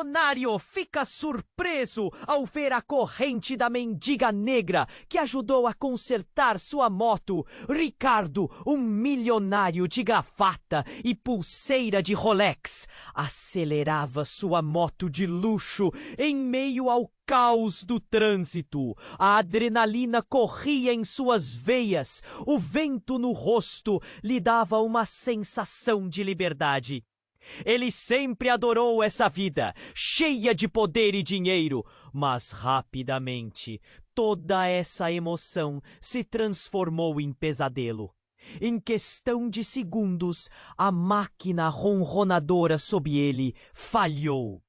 milionário fica surpreso ao ver a corrente da mendiga negra que ajudou a consertar sua moto. Ricardo, um milionário de gravata e pulseira de Rolex, acelerava sua moto de luxo em meio ao caos do trânsito. A adrenalina corria em suas veias, o vento no rosto lhe dava uma sensação de liberdade. Ele sempre adorou essa vida, cheia de poder e dinheiro, mas rapidamente toda essa emoção se transformou em pesadelo. Em questão de segundos, a máquina ronronadora sob ele falhou.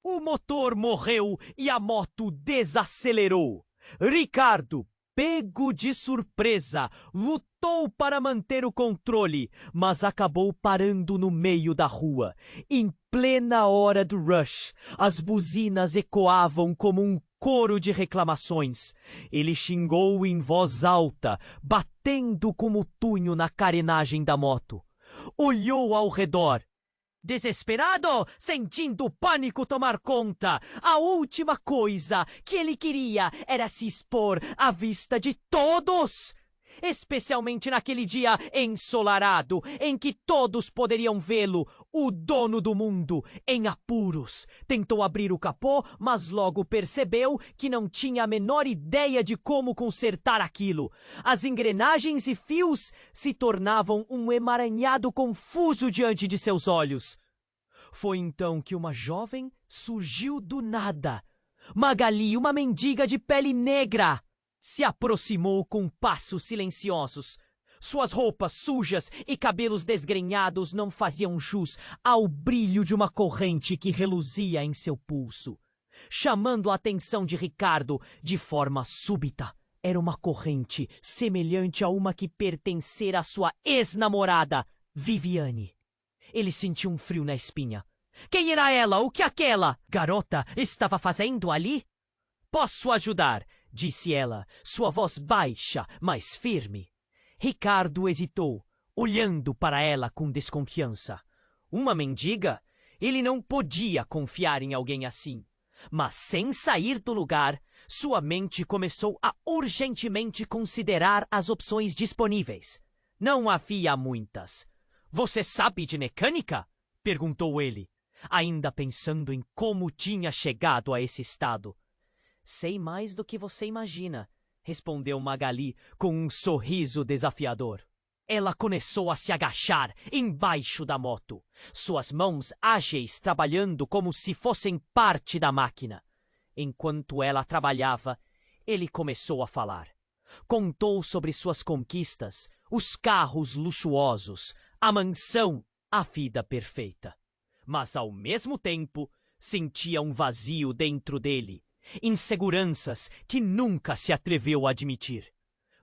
O motor morreu e a moto desacelerou. Ricardo, pego de surpresa, lutou para manter o controle, mas acabou parando no meio da rua. Em plena hora do rush, as buzinas ecoavam como um coro de reclamações. Ele xingou em voz alta, batendo com o punho na carenagem da moto. Olhou ao redor. Desesperado, sentindo o pânico tomar conta, a última coisa que ele queria era se expor à vista de todos. Especialmente naquele dia ensolarado, em que todos poderiam vê-lo, o dono do mundo, em apuros. Tentou abrir o capô, mas logo percebeu que não tinha a menor ideia de como consertar aquilo. As engrenagens e fios se tornavam um emaranhado confuso diante de seus olhos. Foi então que uma jovem surgiu do nada. Magali, uma mendiga de pele negra, se aproximou com passos silenciosos. Suas roupas sujas e cabelos desgrenhados não faziam jus ao brilho de uma corrente que reluzia em seu pulso. Chamando a atenção de Ricardo de forma súbita, era uma corrente semelhante a uma que pertencera à sua ex-namorada, Viviane. Ele sentiu um frio na espinha. Quem era ela? O que aquela garota estava fazendo ali? Posso ajudar, disse ela, sua voz baixa, mas firme. Ricardo hesitou, olhando para ela com desconfiança. Uma mendiga? Ele não podia confiar em alguém assim. Mas sem sair do lugar, sua mente começou a urgentemente considerar as opções disponíveis. Não havia muitas. Você sabe de mecânica? Perguntou ele, ainda pensando em como tinha chegado a esse estado. Sei mais do que você imagina, respondeu Magali com um sorriso desafiador. Ela começou a se agachar embaixo da moto, suas mãos ágeis trabalhando como se fossem parte da máquina. Enquanto ela trabalhava, ele começou a falar. Contou sobre suas conquistas, os carros luxuosos, a mansão, a vida perfeita. Mas, ao mesmo tempo, sentia um vazio dentro dele, inseguranças que nunca se atreveu a admitir.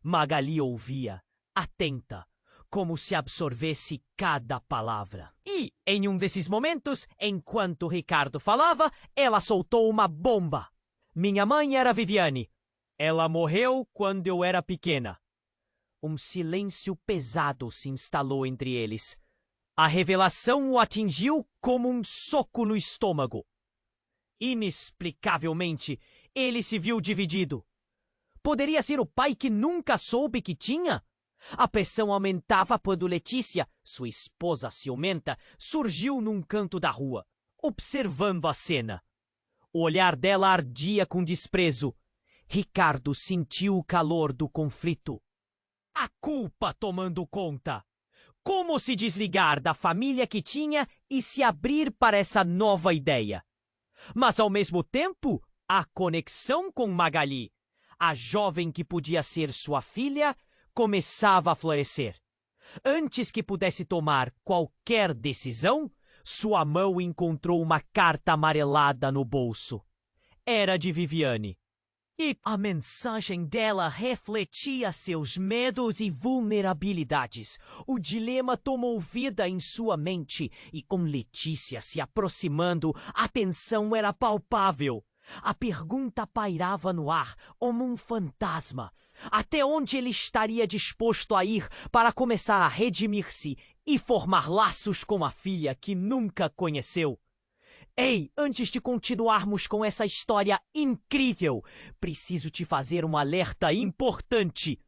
Magali ouvia, atenta, como se absorvesse cada palavra. E, em um desses momentos, enquanto Ricardo falava, ela soltou uma bomba. Minha mãe era Viviane. Ela morreu quando eu era pequena. Um silêncio pesado se instalou entre eles. A revelação o atingiu como um soco no estômago. Inexplicavelmente, ele se viu dividido. Poderia ser o pai que nunca soube que tinha? A pressão aumentava quando Letícia, sua esposa ciumenta, surgiu num canto da rua, observando a cena. O olhar dela ardia com desprezo. Ricardo sentiu o calor do conflito. A culpa tomando conta. Como se desligar da família que tinha e se abrir para essa nova ideia? Mas, ao mesmo tempo, a conexão com Magali, a jovem que podia ser sua filha, começava a florescer. Antes que pudesse tomar qualquer decisão, sua mão encontrou uma carta amarelada no bolso. Era de Viviane. E a mensagem dela refletia seus medos e vulnerabilidades. O dilema tomou vida em sua mente e, com Letícia se aproximando, a tensão era palpável. A pergunta pairava no ar como um fantasma. Até onde ele estaria disposto a ir para começar a redimir-se e formar laços com a filha que nunca conheceu? Ei, antes de continuarmos com essa história incrível, preciso te fazer um alerta importante.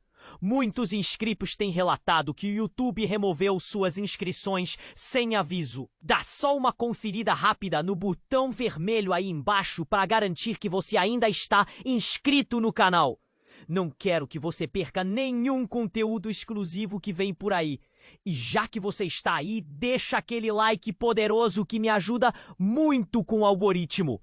Muitos inscritos têm relatado que o YouTube removeu suas inscrições sem aviso. Dá só uma conferida rápida no botão vermelho aí embaixo para garantir que você ainda está inscrito no canal. Não quero que você perca nenhum conteúdo exclusivo que vem por aí. E já que você está aí, deixa aquele like poderoso que me ajuda muito com o algoritmo.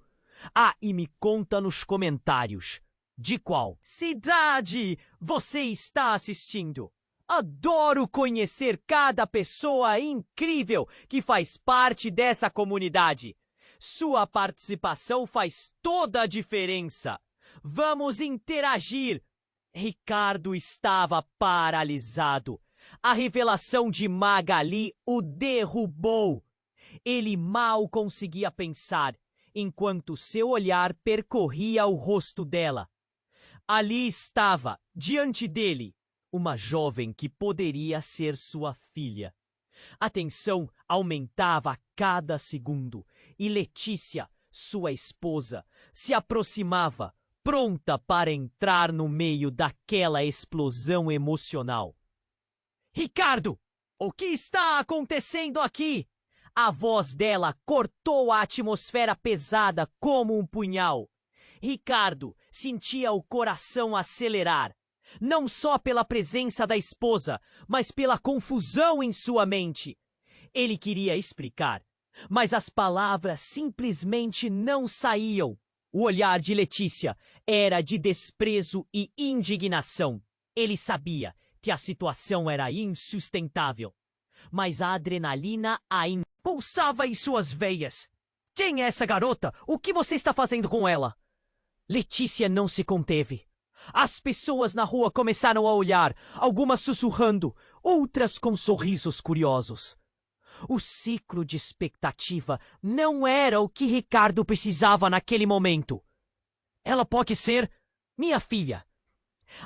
Ah, e me conta nos comentários. De qual cidade você está assistindo? Adoro conhecer cada pessoa incrível que faz parte dessa comunidade. Sua participação faz toda a diferença. Vamos interagir. Ricardo estava paralisado. A revelação de Magali o derrubou. Ele mal conseguia pensar, enquanto seu olhar percorria o rosto dela. Ali estava, diante dele, uma jovem que poderia ser sua filha. A tensão aumentava a cada segundo e Letícia, sua esposa, se aproximava, pronta para entrar no meio daquela explosão emocional. Ricardo, o que está acontecendo aqui? A voz dela cortou a atmosfera pesada como um punhal. Ricardo sentia o coração acelerar, não só pela presença da esposa, mas pela confusão em sua mente. Ele queria explicar, mas as palavras simplesmente não saíam. O olhar de Letícia era de desprezo e indignação. Ele sabia que a situação era insustentável, mas a adrenalina ainda pulsava em suas veias. Quem é essa garota? O que você está fazendo com ela? Letícia não se conteve. As pessoas na rua começaram a olhar, algumas sussurrando, outras com sorrisos curiosos. O ciclo de expectativa não era o que Ricardo precisava naquele momento. Ela pode ser minha filha.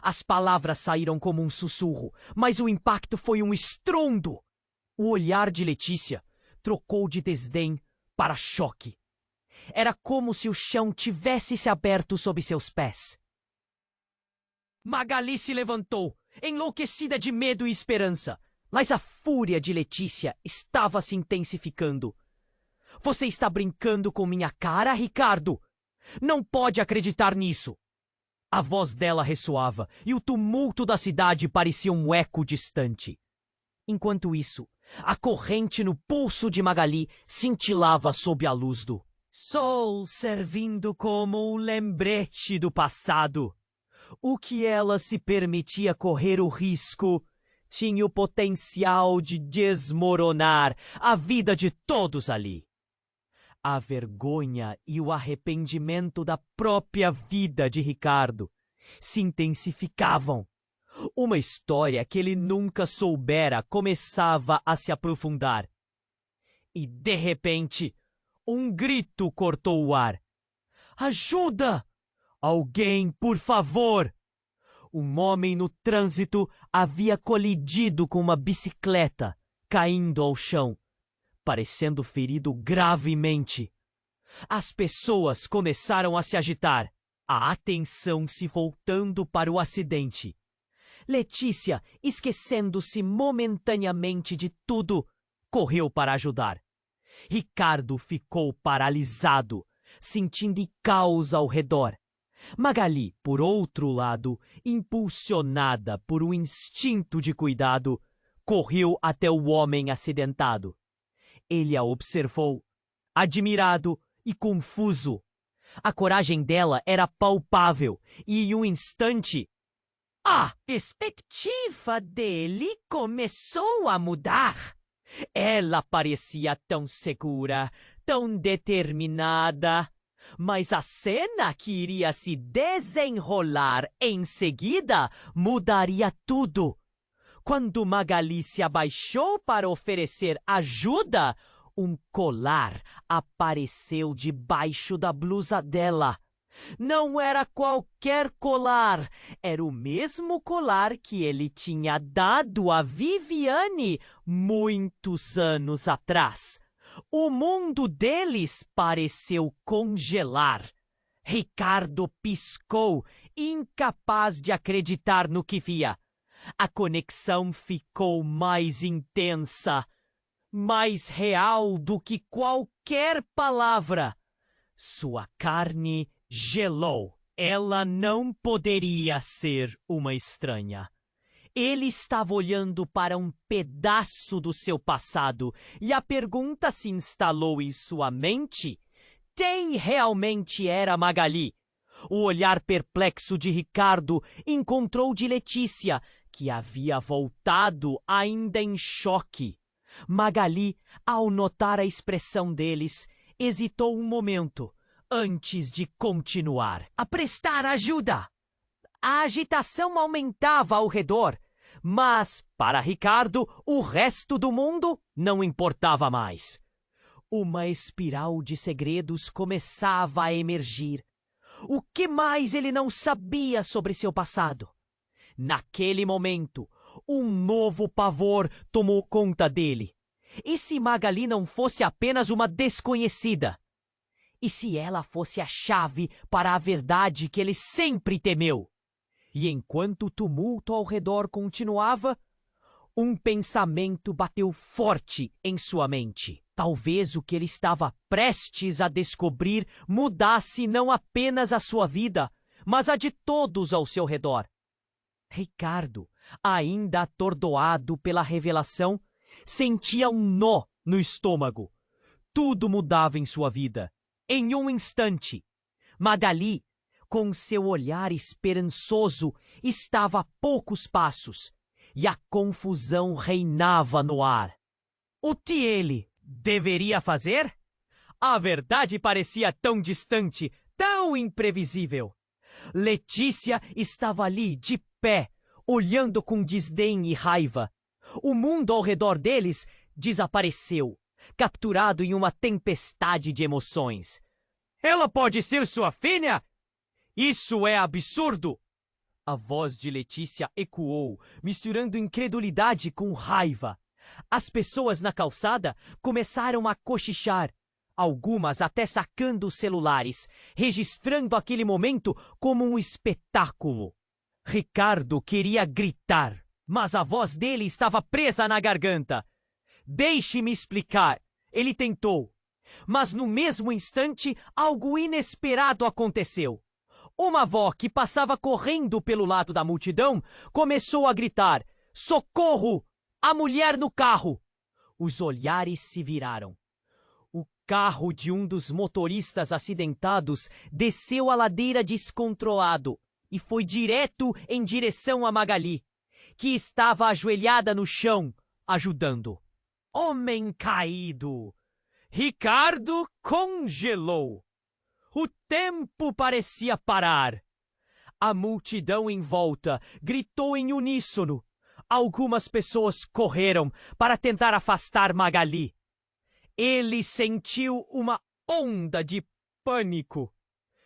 As palavras saíram como um sussurro, mas o impacto foi um estrondo. O olhar de Letícia trocou de desdém para choque. Era como se o chão tivesse se aberto sob seus pés. Magali se levantou, enlouquecida de medo e esperança, mas a fúria de Letícia estava se intensificando. Você está brincando com minha cara, Ricardo? Não pode acreditar nisso. A voz dela ressoava e o tumulto da cidade parecia um eco distante. Enquanto isso, a corrente no pulso de Magali cintilava sob a luz do sol, servindo como um lembrete do passado. O que ela se permitia correr o risco tinha o potencial de desmoronar a vida de todos ali. A vergonha e o arrependimento da própria vida de Ricardo se intensificavam. Uma história que ele nunca soubera começava a se aprofundar. E, de repente, um grito cortou o ar. Ajuda! Alguém, por favor! Um homem no trânsito havia colidido com uma bicicleta, caindo ao chão, parecendo ferido gravemente. As pessoas começaram a se agitar, a atenção se voltando para o acidente. Letícia, esquecendo-se momentaneamente de tudo, correu para ajudar. Ricardo ficou paralisado, sentindo caos ao redor. Magali, por outro lado, impulsionada por um instinto de cuidado, correu até o homem acidentado. Ele a observou, admirado e confuso. A coragem dela era palpável e, em um instante, a perspectiva dele começou a mudar. Ela parecia tão segura, tão determinada. Mas a cena que iria se desenrolar em seguida mudaria tudo. Quando Magali se abaixou para oferecer ajuda, um colar apareceu debaixo da blusa dela. Não era qualquer colar, era o mesmo colar que ele tinha dado a Viviane muitos anos atrás. O mundo deles pareceu congelar. Ricardo piscou, incapaz de acreditar no que via. A conexão ficou mais intensa, mais real do que qualquer palavra. Sua carne gelou. Ela não poderia ser uma estranha. Ele estava olhando para um pedaço do seu passado e a pergunta se instalou em sua mente: quem realmente era Magali? O olhar perplexo de Ricardo encontrou de Letícia, que havia voltado ainda em choque. Magali, ao notar a expressão deles, hesitou um momento antes de continuar a prestar ajuda. A agitação aumentava ao redor, mas, para Ricardo, o resto do mundo não importava mais. Uma espiral de segredos começava a emergir. O que mais ele não sabia sobre seu passado? Naquele momento, um novo pavor tomou conta dele. E se Magali não fosse apenas uma desconhecida? E se ela fosse a chave para a verdade que ele sempre temeu? E enquanto o tumulto ao redor continuava, um pensamento bateu forte em sua mente. Talvez o que ele estava prestes a descobrir mudasse não apenas a sua vida, mas a de todos ao seu redor. Ricardo, ainda atordoado pela revelação, sentia um nó no estômago. Tudo mudava em sua vida, em um instante. Magali, com seu olhar esperançoso, estava a poucos passos, e a confusão reinava no ar. O que ele deveria fazer? A verdade parecia tão distante, tão imprevisível. Letícia estava ali, de pé, olhando com desdém e raiva. O mundo ao redor deles desapareceu, capturado em uma tempestade de emoções. Ela pode ser sua filha? Isso é absurdo! A voz de Letícia ecoou, misturando incredulidade com raiva. As pessoas na calçada começaram a cochichar, algumas até sacando os celulares, registrando aquele momento como um espetáculo. Ricardo queria gritar, mas a voz dele estava presa na garganta. Deixe-me explicar, ele tentou. Mas no mesmo instante, algo inesperado aconteceu. Uma avó que passava correndo pelo lado da multidão começou a gritar: socorro! A mulher no carro! Os olhares se viraram. O carro de um dos motoristas acidentados desceu a ladeira descontrolado e foi direto em direção a Magali, que estava ajoelhada no chão, ajudando. Homem caído! Ricardo congelou. O tempo parecia parar. A multidão em volta gritou em uníssono. Algumas pessoas correram para tentar afastar Magali. Ele sentiu uma onda de pânico.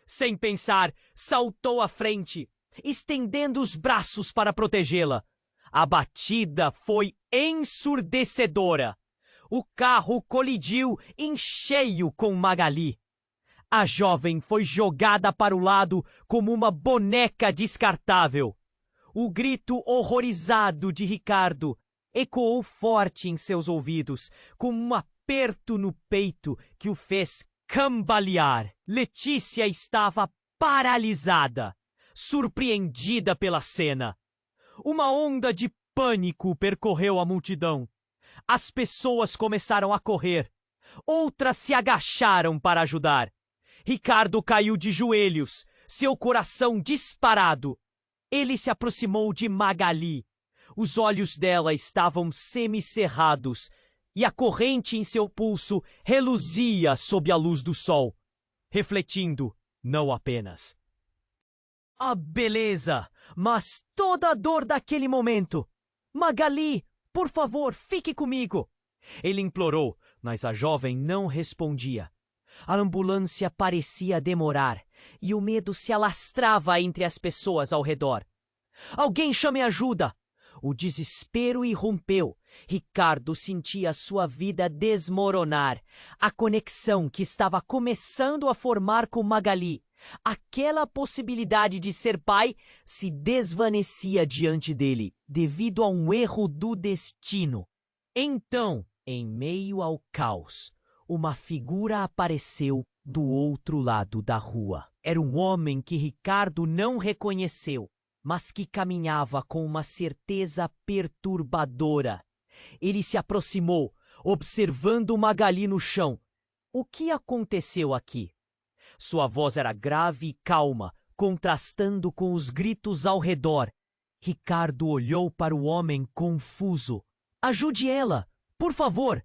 Sem pensar, saltou à frente, estendendo os braços para protegê-la. A batida foi ensurdecedora. O carro colidiu em cheio com Magali. A jovem foi jogada para o lado como uma boneca descartável. O grito horrorizado de Ricardo ecoou forte em seus ouvidos, com um aperto no peito que o fez cambalear. Letícia estava paralisada, surpreendida pela cena. Uma onda de pânico percorreu a multidão. As pessoas começaram a correr. Outras se agacharam para ajudar. Ricardo caiu de joelhos, seu coração disparado. Ele se aproximou de Magali. Os olhos dela estavam semicerrados e a corrente em seu pulso reluzia sob a luz do sol, refletindo não apenas a beleza, mas toda a dor daquele momento. Magali, por favor, fique comigo. Ele implorou, mas a jovem não respondia. A ambulância parecia demorar e o medo se alastrava entre as pessoas ao redor. Alguém chame ajuda! O desespero irrompeu. Ricardo sentia sua vida desmoronar. A conexão que estava começando a formar com Magali, aquela possibilidade de ser pai, se desvanecia diante dele, devido a um erro do destino. Então, em meio ao caos, uma figura apareceu do outro lado da rua. Era um homem que Ricardo não reconheceu, mas que caminhava com uma certeza perturbadora. Ele se aproximou, observando Magali no chão. O que aconteceu aqui? Sua voz era grave e calma, contrastando com os gritos ao redor. Ricardo olhou para o homem confuso. Ajude ela, por favor!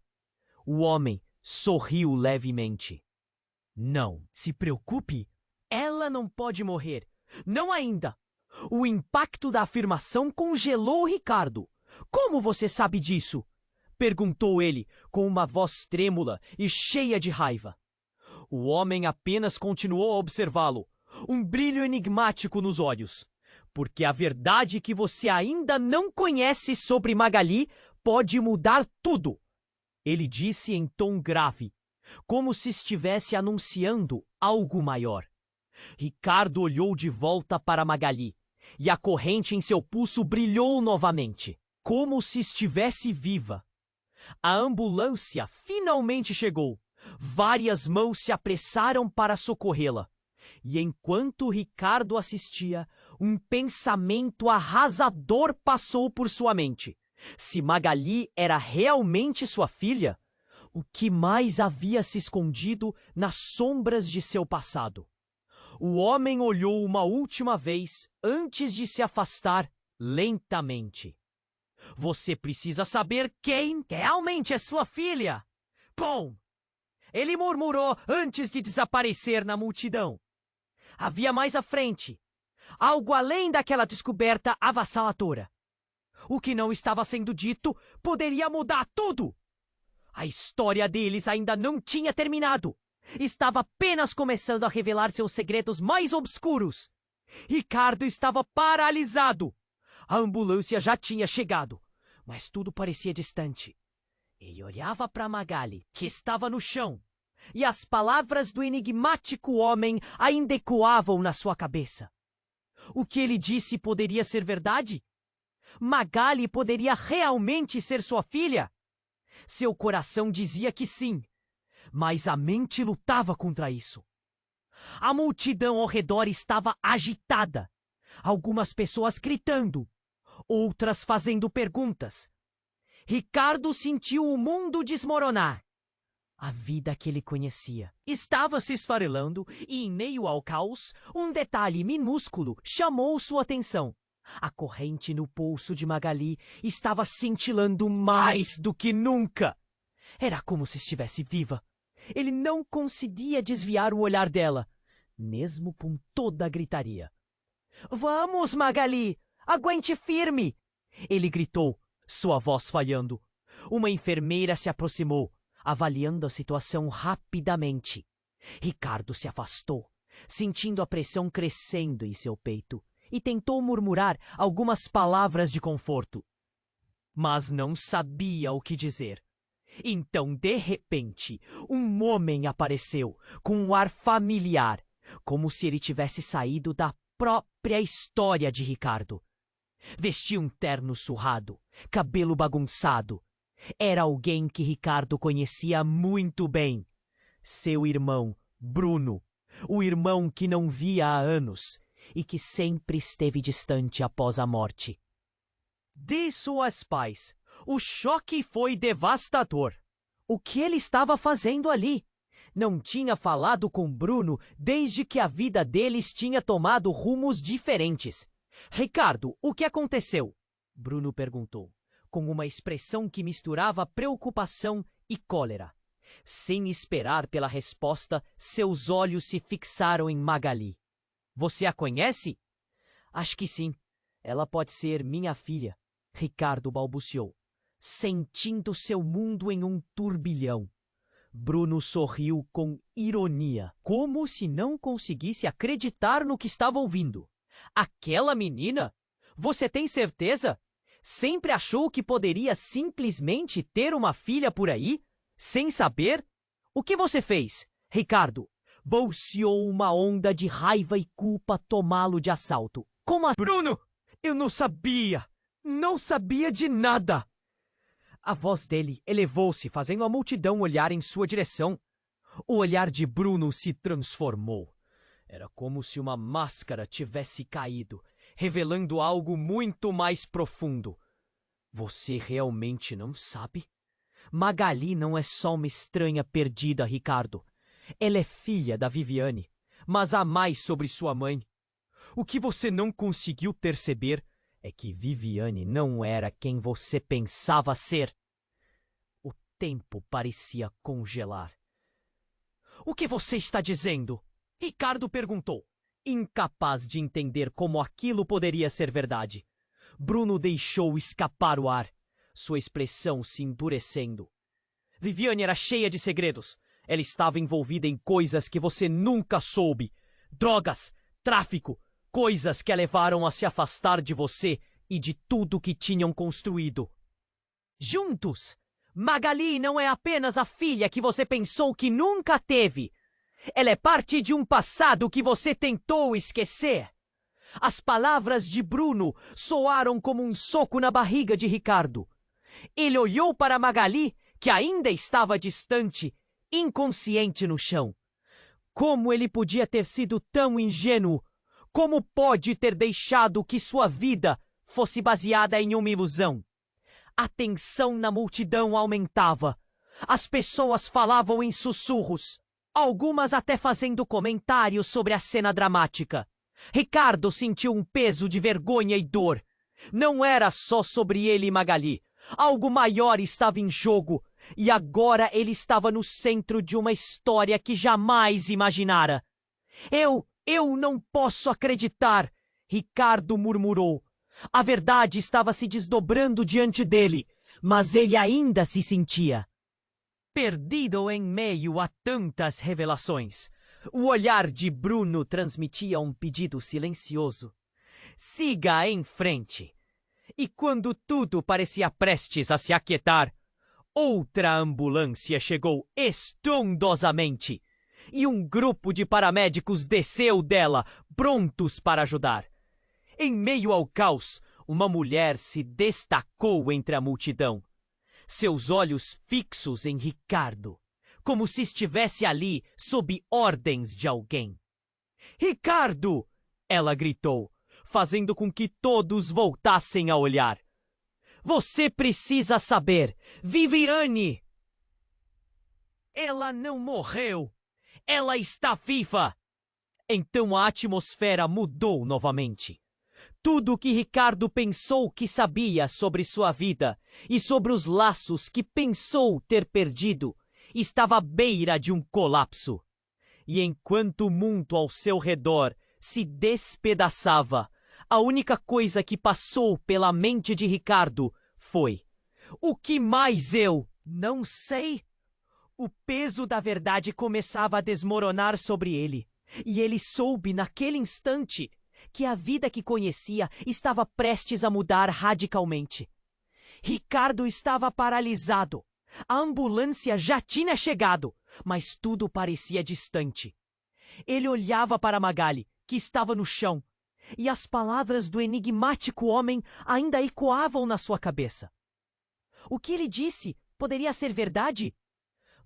O homem sorriu levemente. Não se preocupe, ela não pode morrer. Não ainda. O impacto da afirmação congelou Ricardo. Como você sabe disso? Perguntou ele, com uma voz trêmula e cheia de raiva. O homem apenas continuou a observá-lo, um brilho enigmático nos olhos. Porque a verdade que você ainda não conhece sobre Magali pode mudar tudo. Ele disse em tom grave, como se estivesse anunciando algo maior. Ricardo olhou de volta para Magali, e a corrente em seu pulso brilhou novamente, como se estivesse viva. A ambulância finalmente chegou. Várias mãos se apressaram para socorrê-la. E enquanto Ricardo assistia, um pensamento arrasador passou por sua mente. Se Magali era realmente sua filha, o que mais havia se escondido nas sombras de seu passado? O homem olhou uma última vez antes de se afastar lentamente. Você precisa saber quem realmente é sua filha. Bom, ele murmurou antes de desaparecer na multidão. Havia mais à frente, algo além daquela descoberta avassaladora. O que não estava sendo dito poderia mudar tudo. A história deles ainda não tinha terminado. Estava apenas começando a revelar seus segredos mais obscuros. Ricardo estava paralisado. A ambulância já tinha chegado, mas tudo parecia distante. Ele olhava para Magali, que estava no chão, e as palavras do enigmático homem ainda ecoavam na sua cabeça. O que ele disse poderia ser verdade? Magali poderia realmente ser sua filha? Seu coração dizia que sim, mas a mente lutava contra isso. A multidão ao redor estava agitada. Algumas pessoas gritando, outras fazendo perguntas. Ricardo sentiu o mundo desmoronar. A vida que ele conhecia estava se esfarelando e, em meio ao caos, um detalhe minúsculo chamou sua atenção. A corrente no pulso de Magali estava cintilando mais do que nunca. Era como se estivesse viva. Ele não conseguia desviar o olhar dela, mesmo com toda a gritaria. Vamos, Magali! Aguente firme! Ele gritou, sua voz falhando. Uma enfermeira se aproximou, avaliando a situação rapidamente. Ricardo se afastou, sentindo a pressão crescendo em seu peito, e tentou murmurar algumas palavras de conforto. Mas não sabia o que dizer. Então, de repente, um homem apareceu, com um ar familiar, como se ele tivesse saído da própria história de Ricardo. Vestia um terno surrado, cabelo bagunçado. Era alguém que Ricardo conhecia muito bem. Seu irmão, Bruno. O irmão que não via há anos e que sempre esteve distante após a morte. De suas pais, o choque foi devastador. O que ele estava fazendo ali? Não tinha falado com Bruno desde que a vida deles tinha tomado rumos diferentes. Ricardo, o que aconteceu? Bruno perguntou, com uma expressão que misturava preocupação e cólera. Sem esperar pela resposta, seus olhos se fixaram em Magali. Você a conhece? Acho que sim. Ela pode ser minha filha, Ricardo balbuciou, sentindo seu mundo em um turbilhão. Bruno sorriu com ironia, como se não conseguisse acreditar no que estava ouvindo. Aquela menina? Você tem certeza? Sempre achou que poderia simplesmente ter uma filha por aí, sem saber? O que você fez, Ricardo? Bolseou uma onda de raiva e culpa tomá-lo de assalto. Como assim? Bruno, eu não sabia! Não sabia de nada! A voz dele elevou-se, fazendo a multidão olhar em sua direção. O olhar de Bruno se transformou. Era como se uma máscara tivesse caído, revelando algo muito mais profundo. Você realmente não sabe? Magali não é só uma estranha perdida, Ricardo. Ela é filha da Viviane, mas há mais sobre sua mãe. O que você não conseguiu perceber é que Viviane não era quem você pensava ser. O tempo parecia congelar. O que você está dizendo? Ricardo perguntou, incapaz de entender como aquilo poderia ser verdade. Bruno deixou escapar o ar, sua expressão se endurecendo. Viviane era cheia de segredos. Ela estava envolvida em coisas que você nunca soube. Drogas, tráfico, coisas que a levaram a se afastar de você e de tudo que tinham construído. Juntos, Magali não é apenas a filha que você pensou que nunca teve. Ela é parte de um passado que você tentou esquecer. As palavras de Bruno soaram como um soco na barriga de Ricardo. Ele olhou para Magali, que ainda estava distante, inconsciente no chão. Como ele podia ter sido tão ingênuo? Como pode ter deixado que sua vida fosse baseada em uma ilusão? A tensão na multidão aumentava. As pessoas falavam em sussurros, algumas até fazendo comentários sobre a cena dramática. Ricardo sentiu um peso de vergonha e dor. Não era só sobre ele e Magali. Algo maior estava em jogo, e agora ele estava no centro de uma história que jamais imaginara. Eu não posso acreditar, Ricardo murmurou. A verdade estava se desdobrando diante dele, mas ele ainda se sentia perdido em meio a tantas revelações. O olhar de Bruno transmitia um pedido silencioso. Siga em frente. E quando tudo parecia prestes a se aquietar, outra ambulância chegou estrondosamente e um grupo de paramédicos desceu dela, prontos para ajudar. Em meio ao caos, uma mulher se destacou entre a multidão. Seus olhos fixos em Ricardo, como se estivesse ali sob ordens de alguém. "Ricardo!" ela gritou, fazendo com que todos voltassem a olhar. "Você precisa saber, Viviane! Ela não morreu! Ela está viva!" Então a atmosfera mudou novamente. Tudo o que Ricardo pensou que sabia sobre sua vida e sobre os laços que pensou ter perdido estava à beira de um colapso. E enquanto o mundo ao seu redor se despedaçava, a única coisa que passou pela mente de Ricardo foi: o que mais eu não sei? O peso da verdade começava a desmoronar sobre ele, e ele soube naquele instante que a vida que conhecia estava prestes a mudar radicalmente. Ricardo estava paralisado. A ambulância já tinha chegado, mas tudo parecia distante. Ele olhava para Magali, que estava no chão, e as palavras do enigmático homem ainda ecoavam na sua cabeça. O que ele disse poderia ser verdade?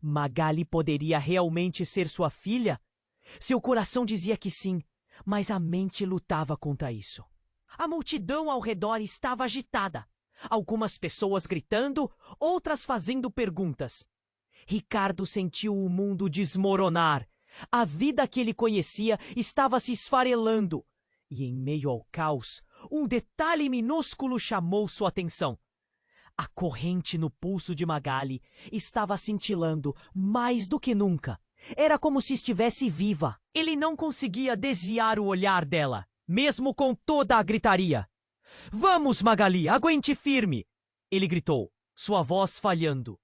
Magali poderia realmente ser sua filha? Seu coração dizia que sim, mas a mente lutava contra isso. A multidão ao redor estava agitada. Algumas pessoas gritando, outras fazendo perguntas. Ricardo sentiu o mundo desmoronar. A vida que ele conhecia estava se esfarelando. E em meio ao caos, um detalhe minúsculo chamou sua atenção. A corrente no pulso de Magali estava cintilando mais do que nunca. Era como se estivesse viva. Ele não conseguia desviar o olhar dela, mesmo com toda a gritaria. "Vamos, Magali, aguente firme!" ele gritou, sua voz falhando.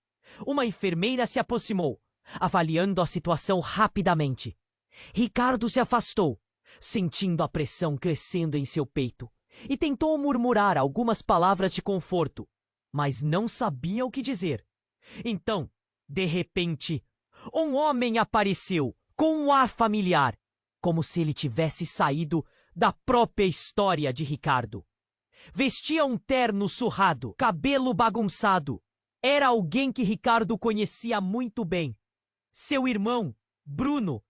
Uma enfermeira se aproximou, avaliando a situação rapidamente. Ricardo se afastou, sentindo a pressão crescendo em seu peito. e tentou murmurar algumas palavras de conforto, mas não sabia o que dizer. Então, de repente, um homem apareceu com um ar familiar, como se ele tivesse saído da própria história de Ricardo. Vestia um terno surrado, cabelo bagunçado. Era alguém que Ricardo conhecia muito bem. Seu irmão, Bruno.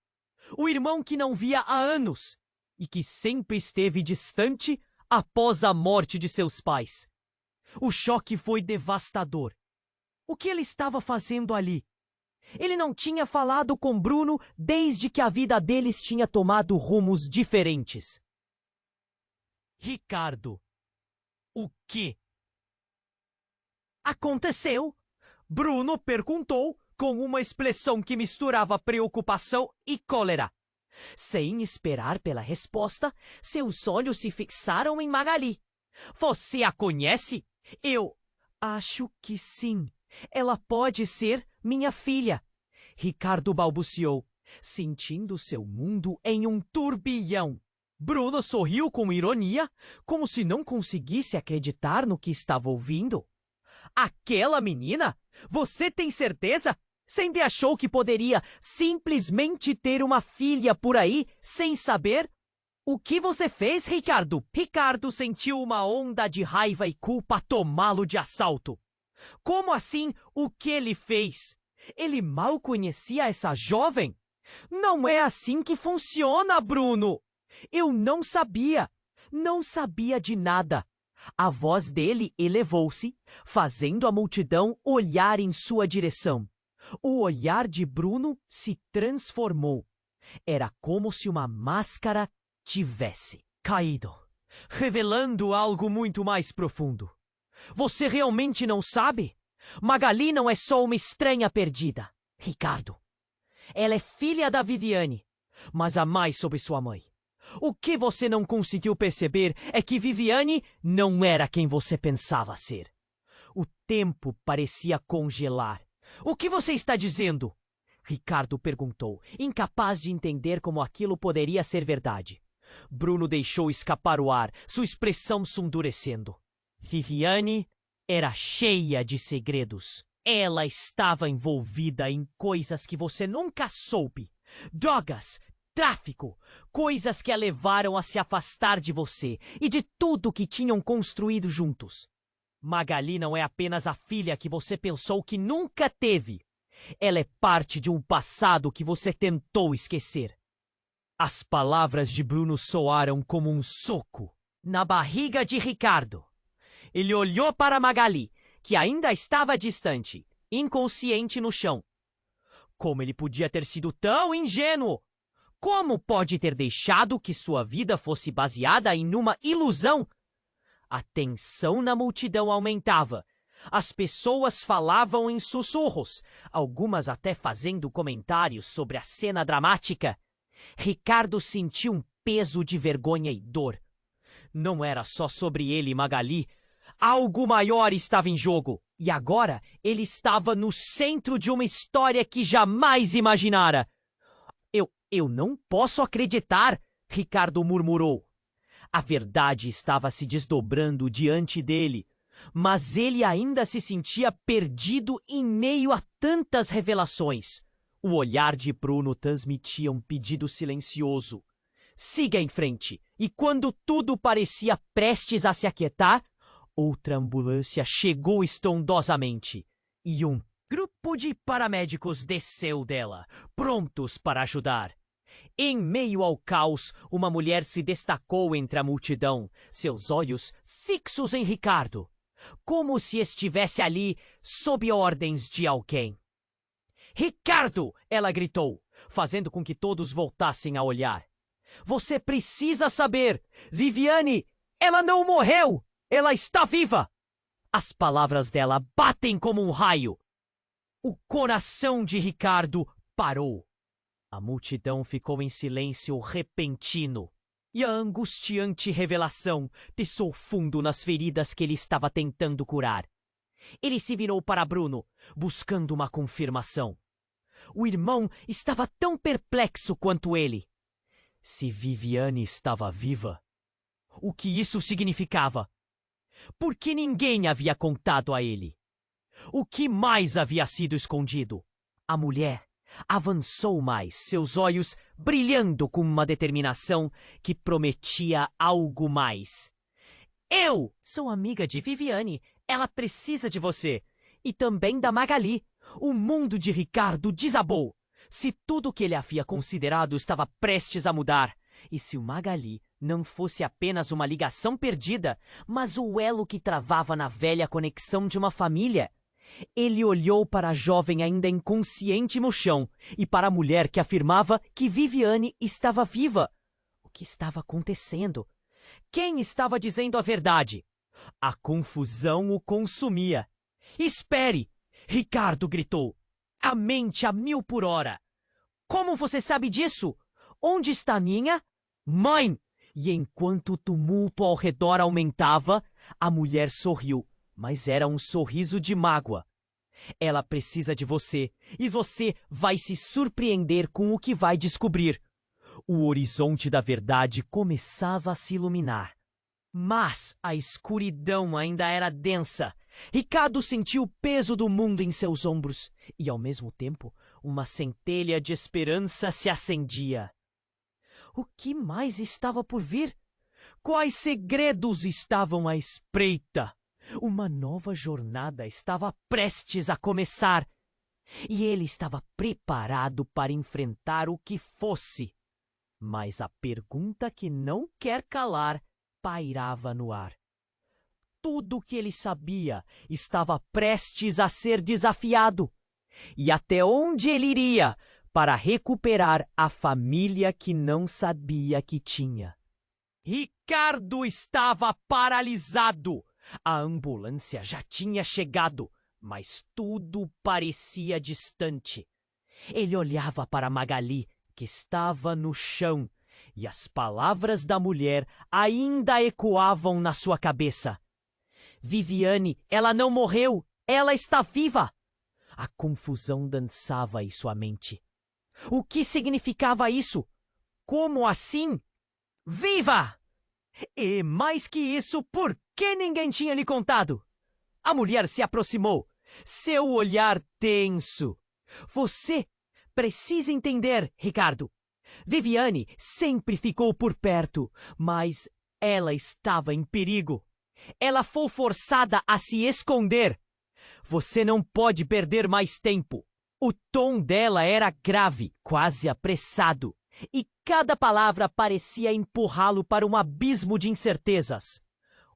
O irmão que não via há anos e que sempre esteve distante após a morte de seus pais. O choque foi devastador. O que ele estava fazendo ali? Ele não tinha falado com Bruno desde que a vida deles tinha tomado rumos diferentes. Ricardo. O quê aconteceu? Bruno perguntou com uma expressão que misturava preocupação e cólera. Sem esperar pela resposta, seus olhos se fixaram em Magali. Você a conhece? Eu acho que sim. Ela pode ser minha filha. Ricardo balbuciou, sentindo seu mundo em um turbilhão. Bruno sorriu com ironia, como se não conseguisse acreditar no que estava ouvindo. Aquela menina? Você tem certeza? Sempre achou que poderia simplesmente ter uma filha por aí sem saber? O que você fez, Ricardo? Ricardo sentiu uma onda de raiva e culpa tomá-lo de assalto. Como assim o que ele fez? Ele mal conhecia essa jovem? Não é assim que funciona, Bruno! Eu não sabia de nada. A voz dele elevou-se, fazendo a multidão olhar em sua direção. O olhar de Bruno se transformou. Era como se uma máscara tivesse caído, revelando algo muito mais profundo. Você realmente não sabe? Magali não é só uma estranha perdida, Ricardo. Ela é filha da Viviane, mas há mais sobre sua mãe. O que você não conseguiu perceber é que Viviane não era quem você pensava ser. O tempo parecia congelar. O que você está dizendo? Ricardo perguntou, incapaz de entender como aquilo poderia ser verdade. Bruno deixou escapar o ar, sua expressão se endurecendo. Viviane era cheia de segredos. Ela estava envolvida em coisas que você nunca soube. Drogas, tráfico, coisas que a levaram a se afastar de você e de tudo que tinham construído juntos. Magali não é apenas a filha que você pensou que nunca teve. Ela é parte de um passado que você tentou esquecer. As palavras de Bruno soaram como um soco na barriga de Ricardo. Ele olhou para Magali, que ainda estava distante, inconsciente no chão. Como ele podia ter sido tão ingênuo? Como pode ter deixado que sua vida fosse baseada em uma ilusão? A tensão na multidão aumentava. As pessoas falavam em sussurros, algumas até fazendo comentários sobre a cena dramática. Ricardo sentiu um peso de vergonha e dor. Não era só sobre ele e Magali. Algo maior estava em jogo. E agora ele estava no centro de uma história que jamais imaginara. Eu não posso acreditar, Ricardo murmurou. A verdade estava se desdobrando diante dele, mas ele ainda se sentia perdido em meio a tantas revelações. O olhar de Bruno transmitia um pedido silencioso. Siga em frente. E quando tudo parecia prestes a se aquietar, outra ambulância chegou estrondosamente e um grupo de paramédicos desceu dela, prontos para ajudar. Em meio ao caos, uma mulher se destacou entre a multidão, seus olhos fixos em Ricardo, como se estivesse ali sob ordens de alguém. Ricardo! Ela gritou, fazendo com que todos voltassem a olhar. Você precisa saber! Viviane! Ela não morreu! Ela está viva! As palavras dela batem como um raio. O coração de Ricardo parou. A multidão ficou em silêncio repentino. E a angustiante revelação pisou fundo nas feridas que ele estava tentando curar. Ele se virou para Bruno, buscando uma confirmação. O irmão estava tão perplexo quanto ele. Se Viviane estava viva, o que isso significava. Porque ninguém havia contado a ele. O que mais havia sido escondido? A mulher avançou mais, seus olhos brilhando com uma determinação que prometia algo mais. Eu sou amiga de Viviane. Ela precisa de você. E também da Magali. O mundo de Ricardo desabou. Se tudo o que ele havia considerado estava prestes a mudar, e se o Magali não fosse apenas uma ligação perdida, mas o elo que travava na velha conexão de uma família. Ele olhou para a jovem ainda inconsciente no chão e para a mulher que afirmava que Viviane estava viva. O que estava acontecendo? Quem estava dizendo a verdade? A confusão o consumia. Espere! Ricardo gritou. A mente a 1000 por hora. Como você sabe disso? Onde está Ninha? Mãe! E enquanto o tumulto ao redor aumentava, a mulher sorriu, mas era um sorriso de mágoa. Ela precisa de você, e você vai se surpreender com o que vai descobrir. O horizonte da verdade começava a se iluminar. Mas a escuridão ainda era densa. Ricardo sentiu o peso do mundo em seus ombros, e ao mesmo tempo, uma centelha de esperança se acendia. O que mais estava por vir? Quais segredos estavam à espreita? Uma nova jornada estava prestes a começar, e ele estava preparado para enfrentar o que fosse. Mas a pergunta que não quer calar pairava no ar. Tudo o que ele sabia estava prestes a ser desafiado. E até onde ele iria para recuperar a família que não sabia que tinha? Ricardo estava paralisado. A ambulância já tinha chegado, mas tudo parecia distante. Ele olhava para Magali, que estava no chão, e as palavras da mulher ainda ecoavam na sua cabeça. Viviane, ela não morreu, ela está viva! A confusão dançava em sua mente. O que significava isso? Como assim? Viva! E mais que isso, por que ninguém tinha lhe contado? A mulher se aproximou, seu olhar tenso. Você precisa entender, Ricardo. Viviane sempre ficou por perto, mas ela estava em perigo. Ela foi forçada a se esconder. Você não pode perder mais tempo. O tom dela era grave, quase apressado, e cada palavra parecia empurrá-lo para um abismo de incertezas.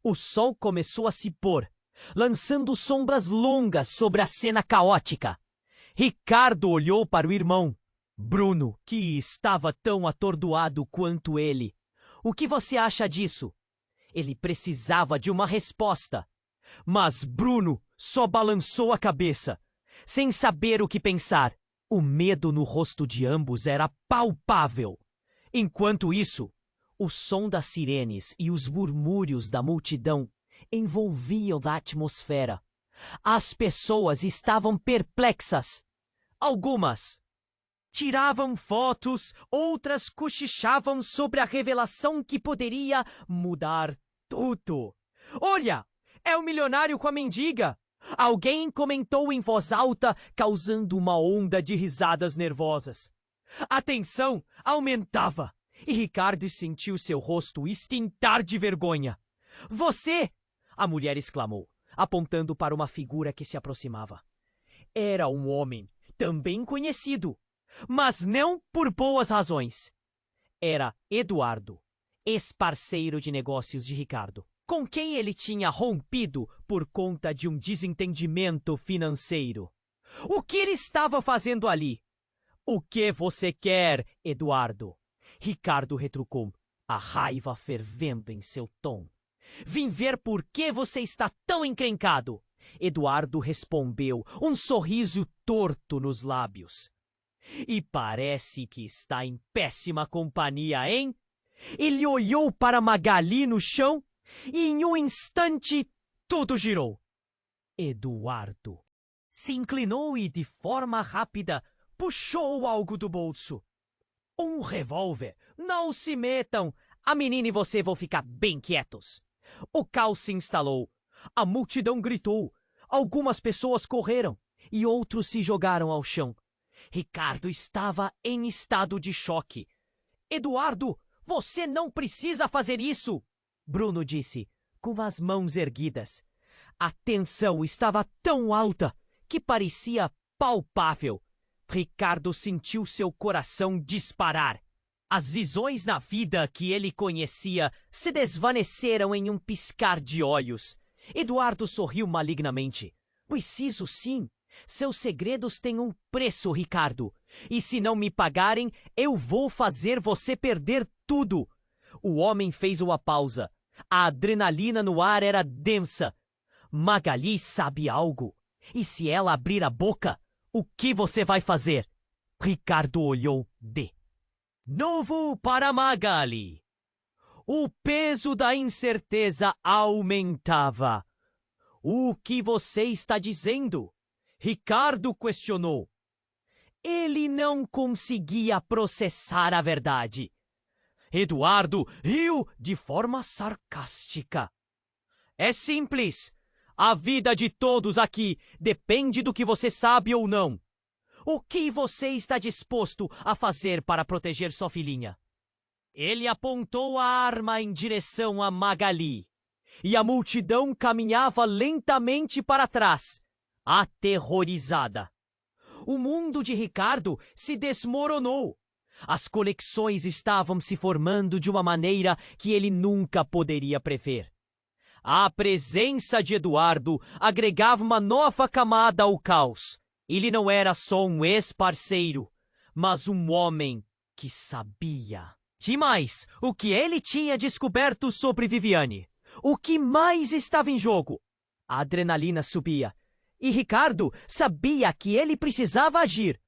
O sol começou a se pôr, lançando sombras longas sobre a cena caótica. Ricardo olhou para o irmão, Bruno, que estava tão atordoado quanto ele. O que você acha disso? Ele precisava de uma resposta. Mas Bruno só balançou a cabeça, sem saber o que pensar. O medo no rosto de ambos era palpável. Enquanto isso, o som das sirenes e os murmúrios da multidão envolviam a atmosfera. As pessoas estavam perplexas. Algumas tiravam fotos, outras cochichavam sobre a revelação que poderia mudar tudo. Olha, é o milionário com a mendiga! Alguém comentou em voz alta, causando uma onda de risadas nervosas. A tensão aumentava e Ricardo sentiu seu rosto extintar de vergonha. Você! A mulher exclamou, apontando para uma figura que se aproximava. Era um homem, também conhecido, mas não por boas razões. Era Eduardo, ex-parceiro de negócios de Ricardo, com quem ele tinha rompido por conta de um desentendimento financeiro. O que ele estava fazendo ali? O que você quer, Eduardo? Ricardo retrucou, a raiva fervendo em seu tom. Vim ver por que você está tão encrencado. Eduardo respondeu, um sorriso torto nos lábios. E parece que está em péssima companhia, hein? Ele olhou para Magali no chão e em um instante tudo girou. Eduardo se inclinou e de forma rápida puxou algo do bolso. Um revólver. Não se metam. A menina e você vão ficar bem quietos. O caos se instalou. A multidão gritou. Algumas pessoas correram e outros se jogaram ao chão. Ricardo estava em estado de choque. Eduardo, você não precisa fazer isso! Bruno disse, com as mãos erguidas. A tensão estava tão alta que parecia palpável. Ricardo sentiu seu coração disparar. As visões na vida que ele conhecia se desvaneceram em um piscar de olhos. Eduardo sorriu malignamente. Preciso sim. Seus segredos têm um preço, Ricardo. E se não me pagarem, eu vou fazer você perder tudo. O homem fez uma pausa. A adrenalina no ar era densa. Magali sabe algo. E se ela abrir a boca, o que você vai fazer? Ricardo olhou de novo para Magali. O peso da incerteza aumentava. O que você está dizendo? Ricardo questionou. Ele não conseguia processar a verdade. Eduardo riu de forma sarcástica. É simples. A vida de todos aqui depende do que você sabe ou não. O que você está disposto a fazer para proteger sua filhinha? Ele apontou a arma em direção a Magali. E a multidão caminhava lentamente para trás, aterrorizada. O mundo de Ricardo se desmoronou. As conexões estavam se formando de uma maneira que ele nunca poderia prever. A presença de Eduardo agregava uma nova camada ao caos. Ele não era só um ex-parceiro, mas um homem que sabia. Demais o que ele tinha descoberto sobre Viviane. O que mais estava em jogo? A adrenalina subia. E Ricardo sabia que ele precisava agir.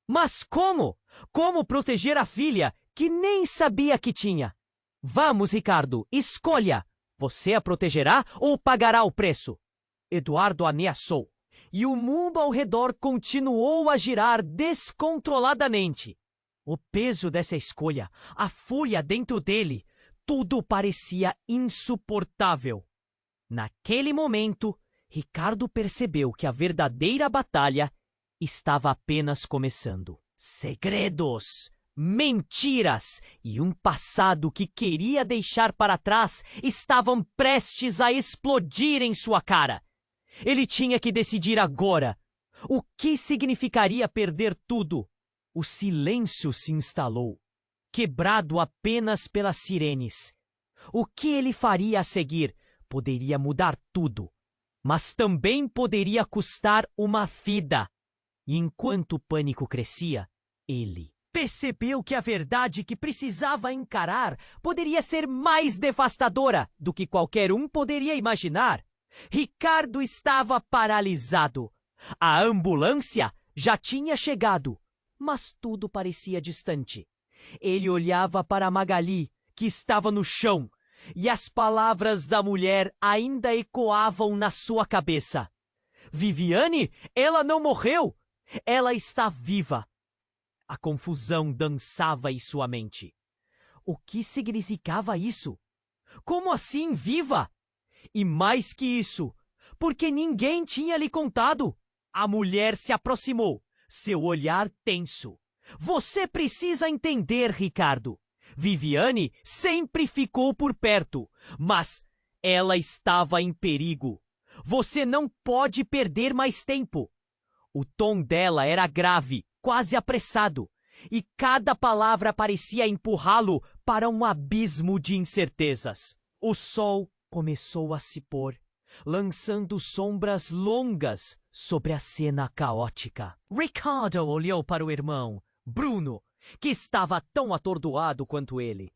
Mas como? Como proteger a filha que nem sabia que tinha? Vamos, Ricardo, escolha. Você a protegerá ou pagará o preço? Eduardo ameaçou. E o mundo ao redor continuou a girar descontroladamente. O peso dessa escolha, a fúria dentro dele, tudo parecia insuportável. Naquele momento, Ricardo percebeu que a verdadeira batalha estava apenas começando. Segredos, mentiras e um passado que queria deixar para trás estavam prestes a explodir em sua cara. Ele tinha que decidir agora. O que significaria perder tudo? O silêncio se instalou, quebrado apenas pelas sirenes. O que ele faria a seguir poderia mudar tudo, mas também poderia custar uma vida. E enquanto o pânico crescia, ele percebeu que a verdade que precisava encarar poderia ser mais devastadora do que qualquer um poderia imaginar. Ricardo estava paralisado. A ambulância já tinha chegado, mas tudo parecia distante. Ele olhava para Magali, que estava no chão, e as palavras da mulher ainda ecoavam na sua cabeça. Viviane, ela não morreu! Ela está viva! A confusão dançava em sua mente. O que significava isso? Como assim viva? E mais que isso, porque ninguém tinha lhe contado. A mulher se aproximou, seu olhar tenso. Você precisa entender, Ricardo. Viviane sempre ficou por perto, mas ela estava em perigo. Você não pode perder mais tempo. O tom dela era grave, quase apressado, e cada palavra parecia empurrá-lo para um abismo de incertezas. O sol começou a se pôr, lançando sombras longas sobre a cena caótica. Ricardo olhou para o irmão, Bruno, que estava tão atordoado quanto ele.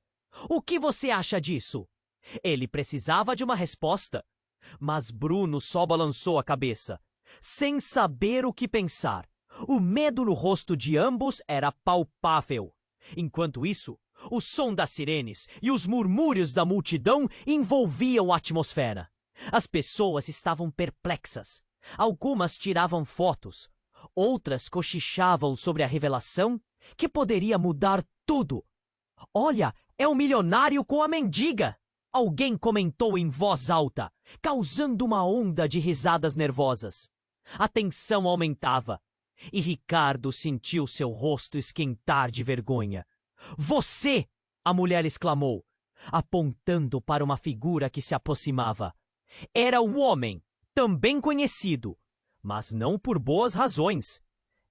O que você acha disso? Ele precisava de uma resposta, mas Bruno só balançou a cabeça, sem saber o que pensar. O medo no rosto de ambos era palpável. Enquanto isso, o som das sirenes e os murmúrios da multidão envolviam a atmosfera. As pessoas estavam perplexas. Algumas tiravam fotos. Outras cochichavam sobre a revelação que poderia mudar tudo. Olha, É o milionário com a mendiga! Alguém comentou em voz alta, causando uma onda de risadas nervosas. A tensão aumentava, e Ricardo sentiu seu rosto esquentar de vergonha. Você! A mulher exclamou, apontando para uma figura que se aproximava. Era o homem, também conhecido, mas não por boas razões.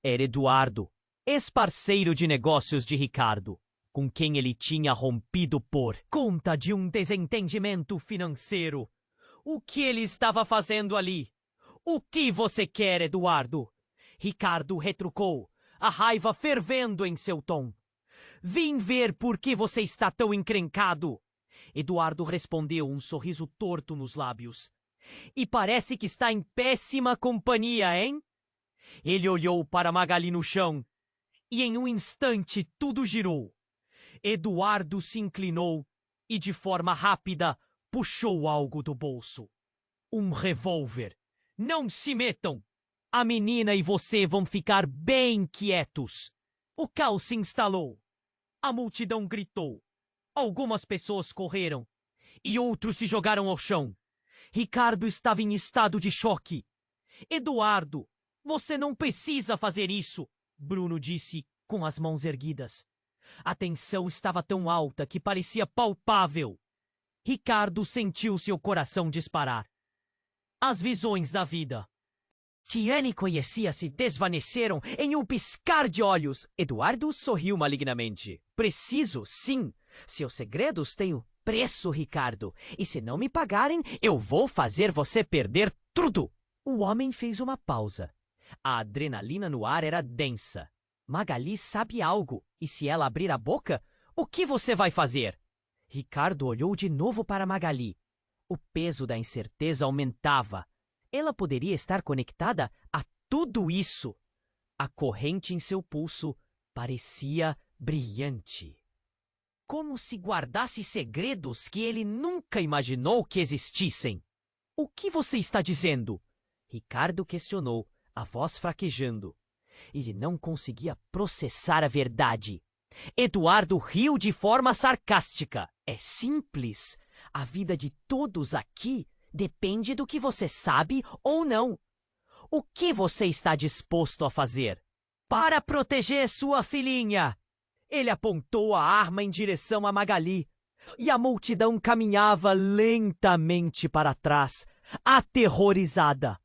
Era Eduardo, ex-parceiro de negócios de Ricardo, com quem ele tinha rompido por conta de um desentendimento financeiro. O que ele estava fazendo ali? O que você quer, Eduardo? Ricardo retrucou, a raiva fervendo em seu tom. Vim ver por que você está tão encrencado. Eduardo respondeu, um sorriso torto nos lábios. E parece que está em péssima companhia, hein? Ele olhou para Magali no chão, e em um instante tudo girou. Eduardo se inclinou e, de forma rápida, puxou algo do bolso. Um revólver. Não se metam! A menina e você vão ficar bem quietos. O caos se instalou. A multidão gritou. Algumas pessoas correram e outros se jogaram ao chão. Ricardo estava em estado de choque. Eduardo, você não precisa fazer isso, Bruno disse com as mãos erguidas. A tensão estava tão alta que parecia palpável. Ricardo sentiu seu coração disparar. As visões da vida. Tiane conhecia se desvaneceram em um piscar de olhos. Eduardo sorriu malignamente. Preciso, sim. Seus segredos têm o preço, Ricardo. E se não me pagarem, eu vou fazer você perder tudo. O homem fez uma pausa. A adrenalina no ar era densa. Magali sabe algo. E se ela abrir a boca, o que você vai fazer? Ricardo olhou de novo para Magali. O peso da incerteza aumentava. Ela poderia estar conectada a tudo isso. A corrente em seu pulso parecia brilhante. Como se guardasse segredos que ele nunca imaginou que existissem. O que você está dizendo? Ricardo questionou, a voz fraquejando. Ele não conseguia processar a verdade. Eduardo riu de forma sarcástica. É simples. A vida de todos aqui depende do que você sabe ou não. O que você está disposto a fazer? Para proteger sua filhinha! Ele apontou a arma em direção a Magali. E a multidão caminhava lentamente para trás, aterrorizada.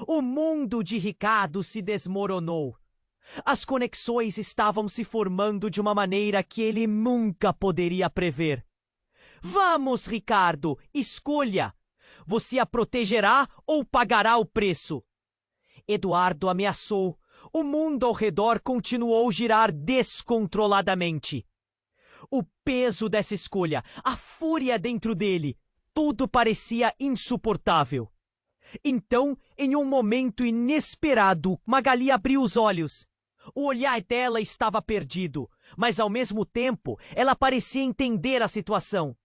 O mundo de Ricardo se desmoronou. As conexões estavam se formando de uma maneira que ele nunca poderia prever. Vamos, Ricardo, escolha! Você a protegerá ou pagará o preço? Eduardo ameaçou. O mundo ao redor continuou a girar descontroladamente. O peso dessa escolha, a fúria dentro dele, tudo parecia insuportável. Então, em um momento inesperado, Magali abriu os olhos. O olhar dela estava perdido, mas ao mesmo tempo ela parecia entender a situação.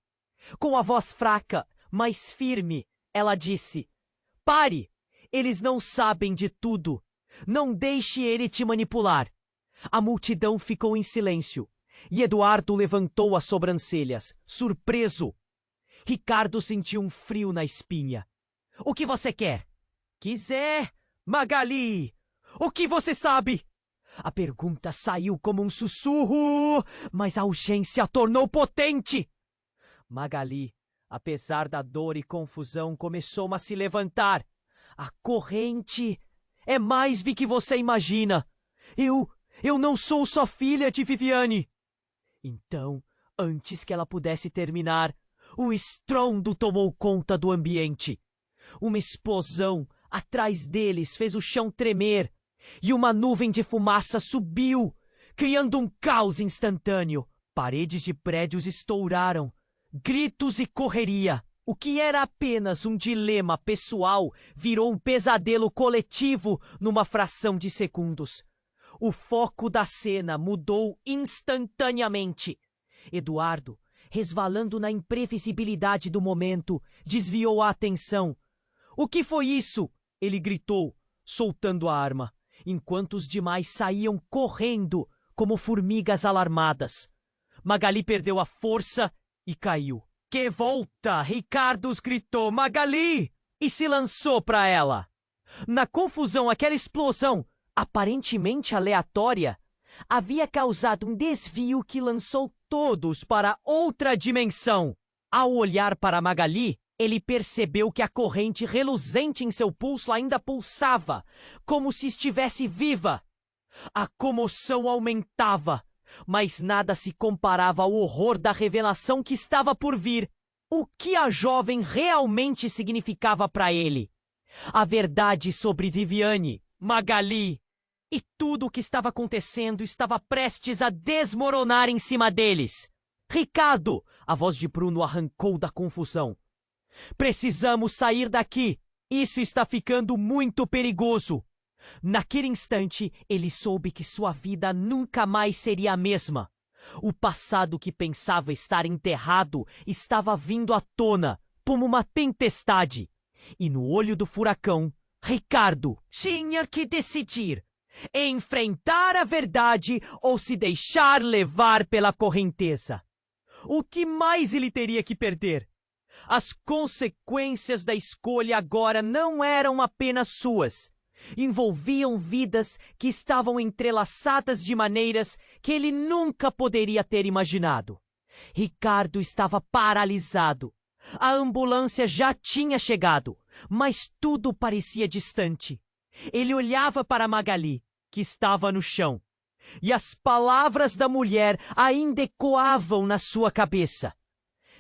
Com a voz fraca, mas firme, ela disse: Pare! Eles não sabem de tudo. Não deixe ele te manipular. A multidão ficou em silêncio, e Eduardo levantou as sobrancelhas, surpreso. Ricardo sentiu um frio na espinha. O que você quer? Quiser, Magali! O que você sabe? A pergunta saiu como um sussurro, mas a urgência a tornou potente. Magali, apesar da dor e confusão, começou a se levantar. A corrente é mais do que você imagina. Eu não sou só filha de Viviane. Então, antes que ela pudesse terminar, o estrondo tomou conta do ambiente. Uma explosão atrás deles fez o chão tremer e uma nuvem de fumaça subiu, criando um caos instantâneo. Paredes de prédios estouraram, gritos e correria. O que era apenas um dilema pessoal virou um pesadelo coletivo numa fração de segundos. O foco da cena mudou instantaneamente. Eduardo, resvalando na imprevisibilidade do momento, desviou a atenção. O que foi isso? Ele gritou, soltando a arma, enquanto os demais saíam correndo como formigas alarmadas. Magali perdeu a força e caiu. Que volta! Ricardo gritou, Magali! E se lançou para ela. Na confusão, aquela explosão, aparentemente aleatória, havia causado um desvio que lançou todos para outra dimensão. Ao olhar para Magali, ele percebeu que a corrente reluzente em seu pulso ainda pulsava, como se estivesse viva. A comoção aumentava, mas nada se comparava ao horror da revelação que estava por vir. O que a jovem realmente significava para ele? A verdade sobre Viviane, Magali e tudo o que estava acontecendo estava prestes a desmoronar em cima deles. Ricardo! A voz de Bruno arrancou da confusão. Precisamos sair daqui. Isso está ficando muito perigoso. Naquele instante, ele soube que sua vida nunca mais seria a mesma. O passado que pensava estar enterrado estava vindo à tona, como uma tempestade. E no olho do furacão, Ricardo tinha que decidir: enfrentar a verdade ou se deixar levar pela correnteza. O que mais ele teria que perder? As consequências da escolha agora não eram apenas suas. Envolviam vidas que estavam entrelaçadas de maneiras que ele nunca poderia ter imaginado. Ricardo estava paralisado. A ambulância já tinha chegado, mas tudo parecia distante. Ele olhava para Magali, que estava no chão, e as palavras da mulher ainda ecoavam na sua cabeça.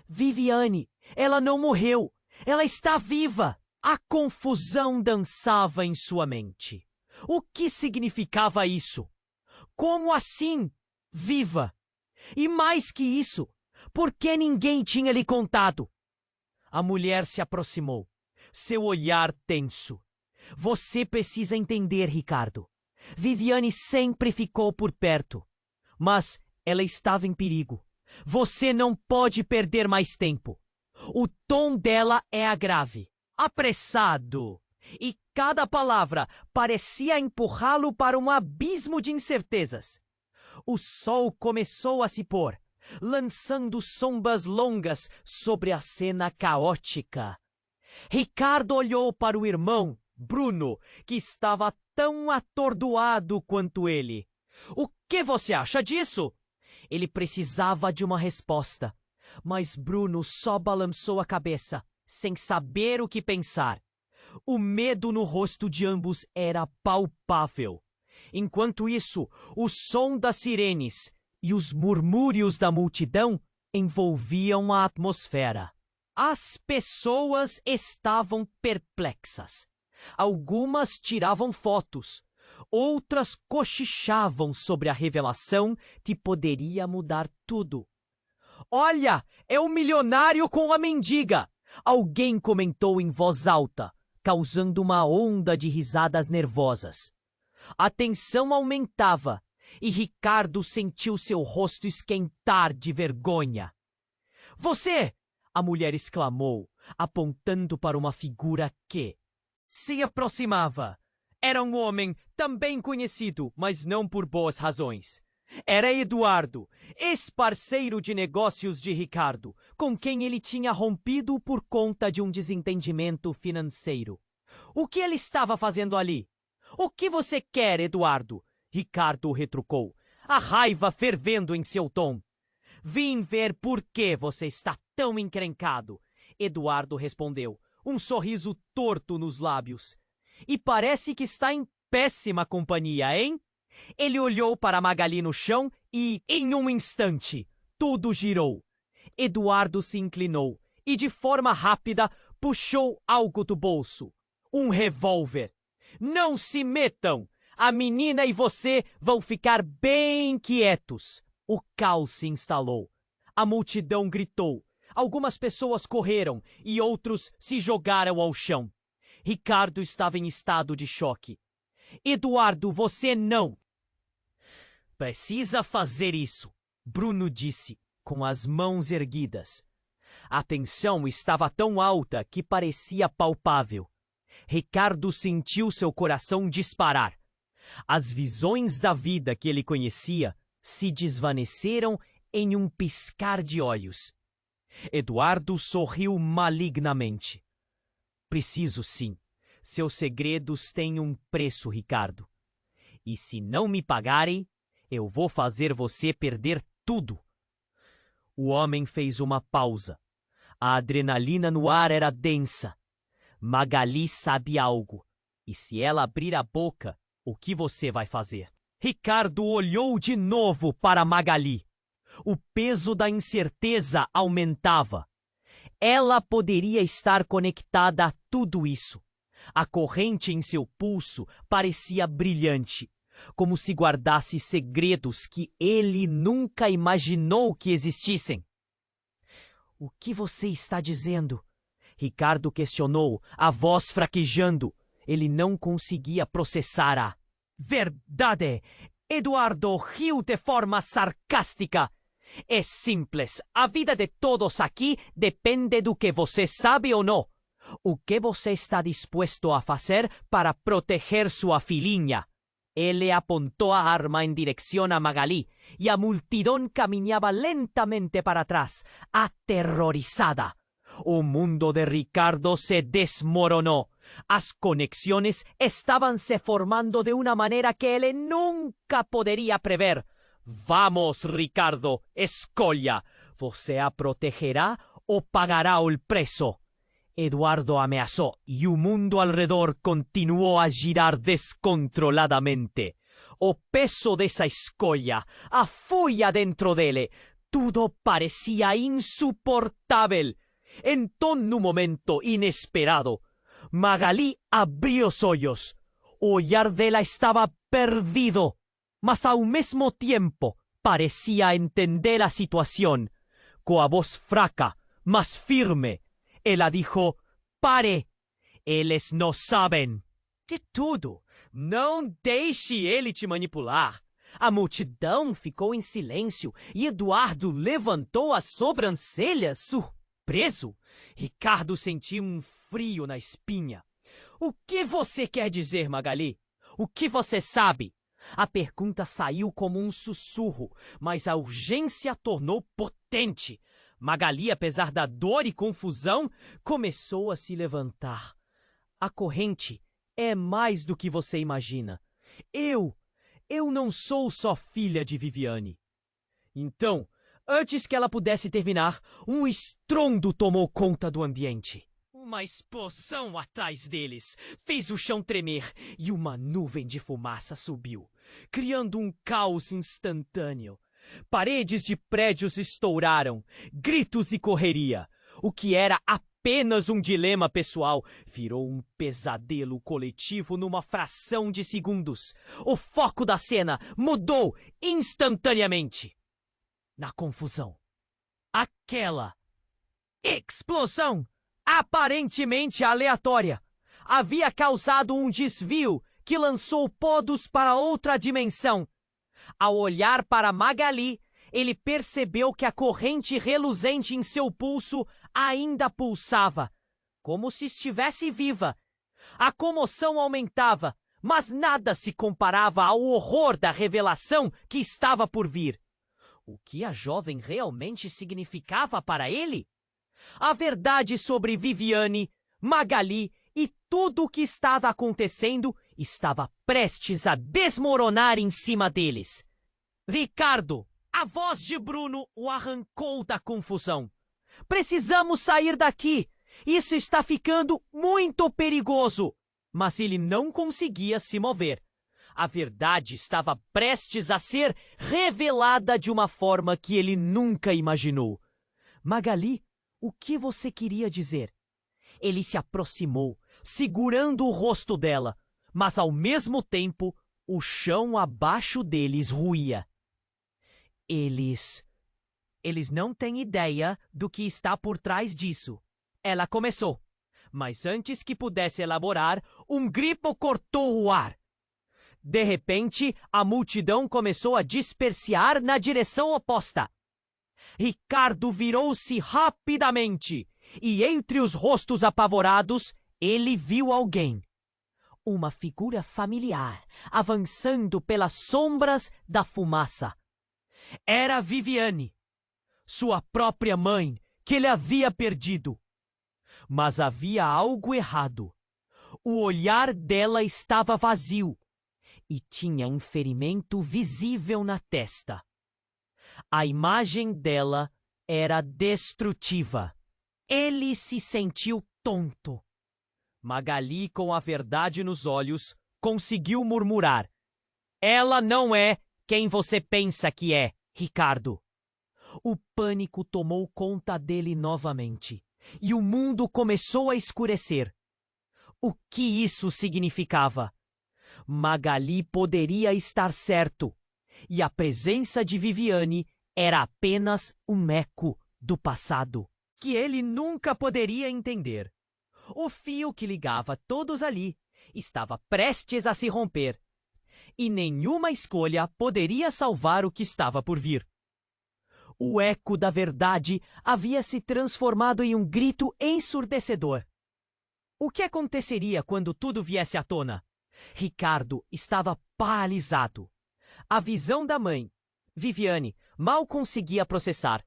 Viviane, ela não morreu, ela está viva. A confusão dançava em sua mente. O que significava isso? Como assim? Viva! E mais que isso, por que ninguém tinha lhe contado? A mulher se aproximou, seu olhar tenso. Você precisa entender, Ricardo. Viviane sempre ficou por perto, mas ela estava em perigo. Você não pode perder mais tempo. O tom dela é grave, apressado, e cada palavra parecia empurrá-lo para um abismo de incertezas. O sol começou a se pôr, lançando sombras longas sobre a cena caótica. Ricardo olhou para o irmão, Bruno, que estava tão atordoado quanto ele. O que você acha disso? Ele precisava de uma resposta, mas Bruno só balançou a cabeça, sem saber o que pensar. O medo no rosto de ambos era palpável. Enquanto isso, o som das sirenes e os murmúrios da multidão envolviam a atmosfera. As pessoas estavam perplexas. Algumas tiravam fotos, outras cochichavam sobre a revelação que poderia mudar tudo. Olha, é o milionário com a mendiga! Alguém comentou em voz alta, causando uma onda de risadas nervosas. A tensão aumentava e Ricardo sentiu seu rosto esquentar de vergonha. Você! A mulher exclamou, apontando para uma figura que se aproximava. Era um homem também conhecido, mas não por boas razões. Era Eduardo, ex-parceiro de negócios de Ricardo, com quem ele tinha rompido por conta de um desentendimento financeiro. O que ele estava fazendo ali? O que você quer, Eduardo? Ricardo retrucou, a raiva fervendo em seu tom. Vim ver por que você está tão encrencado. Eduardo respondeu, um sorriso torto nos lábios. E parece que está em péssima companhia, hein? Ele olhou para Magali no chão e, em um instante, tudo girou. Eduardo se inclinou e, de forma rápida, puxou algo do bolso. Um revólver. Não se metam! A menina e você vão ficar bem quietos. O caos se instalou. A multidão gritou. Algumas pessoas correram e outros se jogaram ao chão. Ricardo estava em estado de choque. Eduardo, você não precisa fazer isso, Bruno disse, com as mãos erguidas. A tensão estava tão alta que parecia palpável. Ricardo sentiu seu coração disparar. As visões da vida que ele conhecia se desvaneceram em um piscar de olhos. Eduardo sorriu malignamente. Preciso sim. Seus segredos têm um preço, Ricardo. E se não me pagarem, eu vou fazer você perder tudo. O homem fez uma pausa. A adrenalina no ar era densa. Magali sabe algo. E se ela abrir a boca, o que você vai fazer? Ricardo olhou de novo para Magali. O peso da incerteza aumentava. Ela poderia estar conectada a tudo isso. A corrente em seu pulso parecia brilhante, como se guardasse segredos que ele nunca imaginou que existissem. O que você está dizendo? Ricardo questionou, a voz fraquejando. Ele não conseguia processar a verdade. Eduardo riu de forma sarcástica. É simples. A vida de todos aqui depende do que você sabe ou não. O que você está disposto a fazer para proteger sua filhinha? Ele apontou a arma em direção a Magali e a multidão caminhava lentamente para trás, aterrorizada. O mundo de Ricardo se desmoronou. As conexões estavam se formando de uma maneira que ele nunca poderia prever. Vamos, Ricardo, escolha. Você a protegerá ou pagará o preço? Eduardo ameaçou e o mundo ao redor continuou a girar descontroladamente. O peso dessa escolha, a fúria dentro dele, tudo parecia insuportável. Então, num momento inesperado, Magali abriu os olhos. O olhar dela estava perdido, mas ao mesmo tempo parecia entender a situação. Com a voz fraca, mas firme, ela dijo: pare, eles não sabem de tudo. Não deixe ele te manipular. A multidão ficou em silêncio e Eduardo levantou as sobrancelhas, surpreso. Ricardo sentiu um frio na espinha. O que você quer dizer, Magali? O que você sabe? A pergunta saiu como um sussurro, mas a urgência tornou potente. Magali, apesar da dor e confusão, começou a se levantar. A corrente é mais do que você imagina. Eu não sou só filha de Viviane. Então, antes que ela pudesse terminar, um estrondo tomou conta do ambiente. Uma explosão atrás deles fez o chão tremer e uma nuvem de fumaça subiu, criando um caos instantâneo. Paredes de prédios estouraram, gritos e correria. O que era apenas um dilema pessoal virou um pesadelo coletivo numa fração de segundos. O foco da cena mudou instantaneamente. Na confusão, aquela explosão, aparentemente aleatória, havia causado um desvio que lançou Podos para outra dimensão. Ao olhar para Magali, ele percebeu que a corrente reluzente em seu pulso ainda pulsava, como se estivesse viva. A comoção aumentava, mas nada se comparava ao horror da revelação que estava por vir. O que a jovem realmente significava para ele? A verdade sobre Viviane, Magali e tudo o que estava acontecendo estava prestes a desmoronar em cima deles. Ricardo, a voz de Bruno o arrancou da confusão. Precisamos sair daqui. Isso está ficando muito perigoso. Mas ele não conseguia se mover. A verdade estava prestes a ser revelada de uma forma que ele nunca imaginou. Magali, o que você queria dizer? Ele se aproximou, segurando o rosto dela, mas ao mesmo tempo o chão abaixo deles ruía. Eles não têm ideia do que está por trás disso. Ela começou, mas antes que pudesse elaborar, um grito cortou o ar. De repente, a multidão começou a dispersar na direção oposta. Ricardo virou-se rapidamente e, entre os rostos apavorados, ele viu alguém. Uma figura familiar avançando pelas sombras da fumaça. Era Viviane. sua própria mãe, que ele havia perdido. Mas havia algo errado. O olhar dela estava vazio e tinha um ferimento visível na testa. A imagem dela era destrutiva. Ele se sentiu tonto. Magali, com a verdade nos olhos, conseguiu murmurar: "Ela não é quem você pensa que é, Ricardo." O pânico tomou conta dele novamente, e o mundo começou a escurecer. O que isso significava? Magali poderia estar certo, e a presença de Viviane era apenas um eco do passado, que ele nunca poderia entender. O fio que ligava todos ali estava prestes a se romper, e nenhuma escolha poderia salvar o que estava por vir. O eco da verdade havia se transformado em um grito ensurdecedor. O que aconteceria quando tudo viesse à tona? Ricardo estava paralisado. A visão da mãe, Viviane, mal conseguia processar.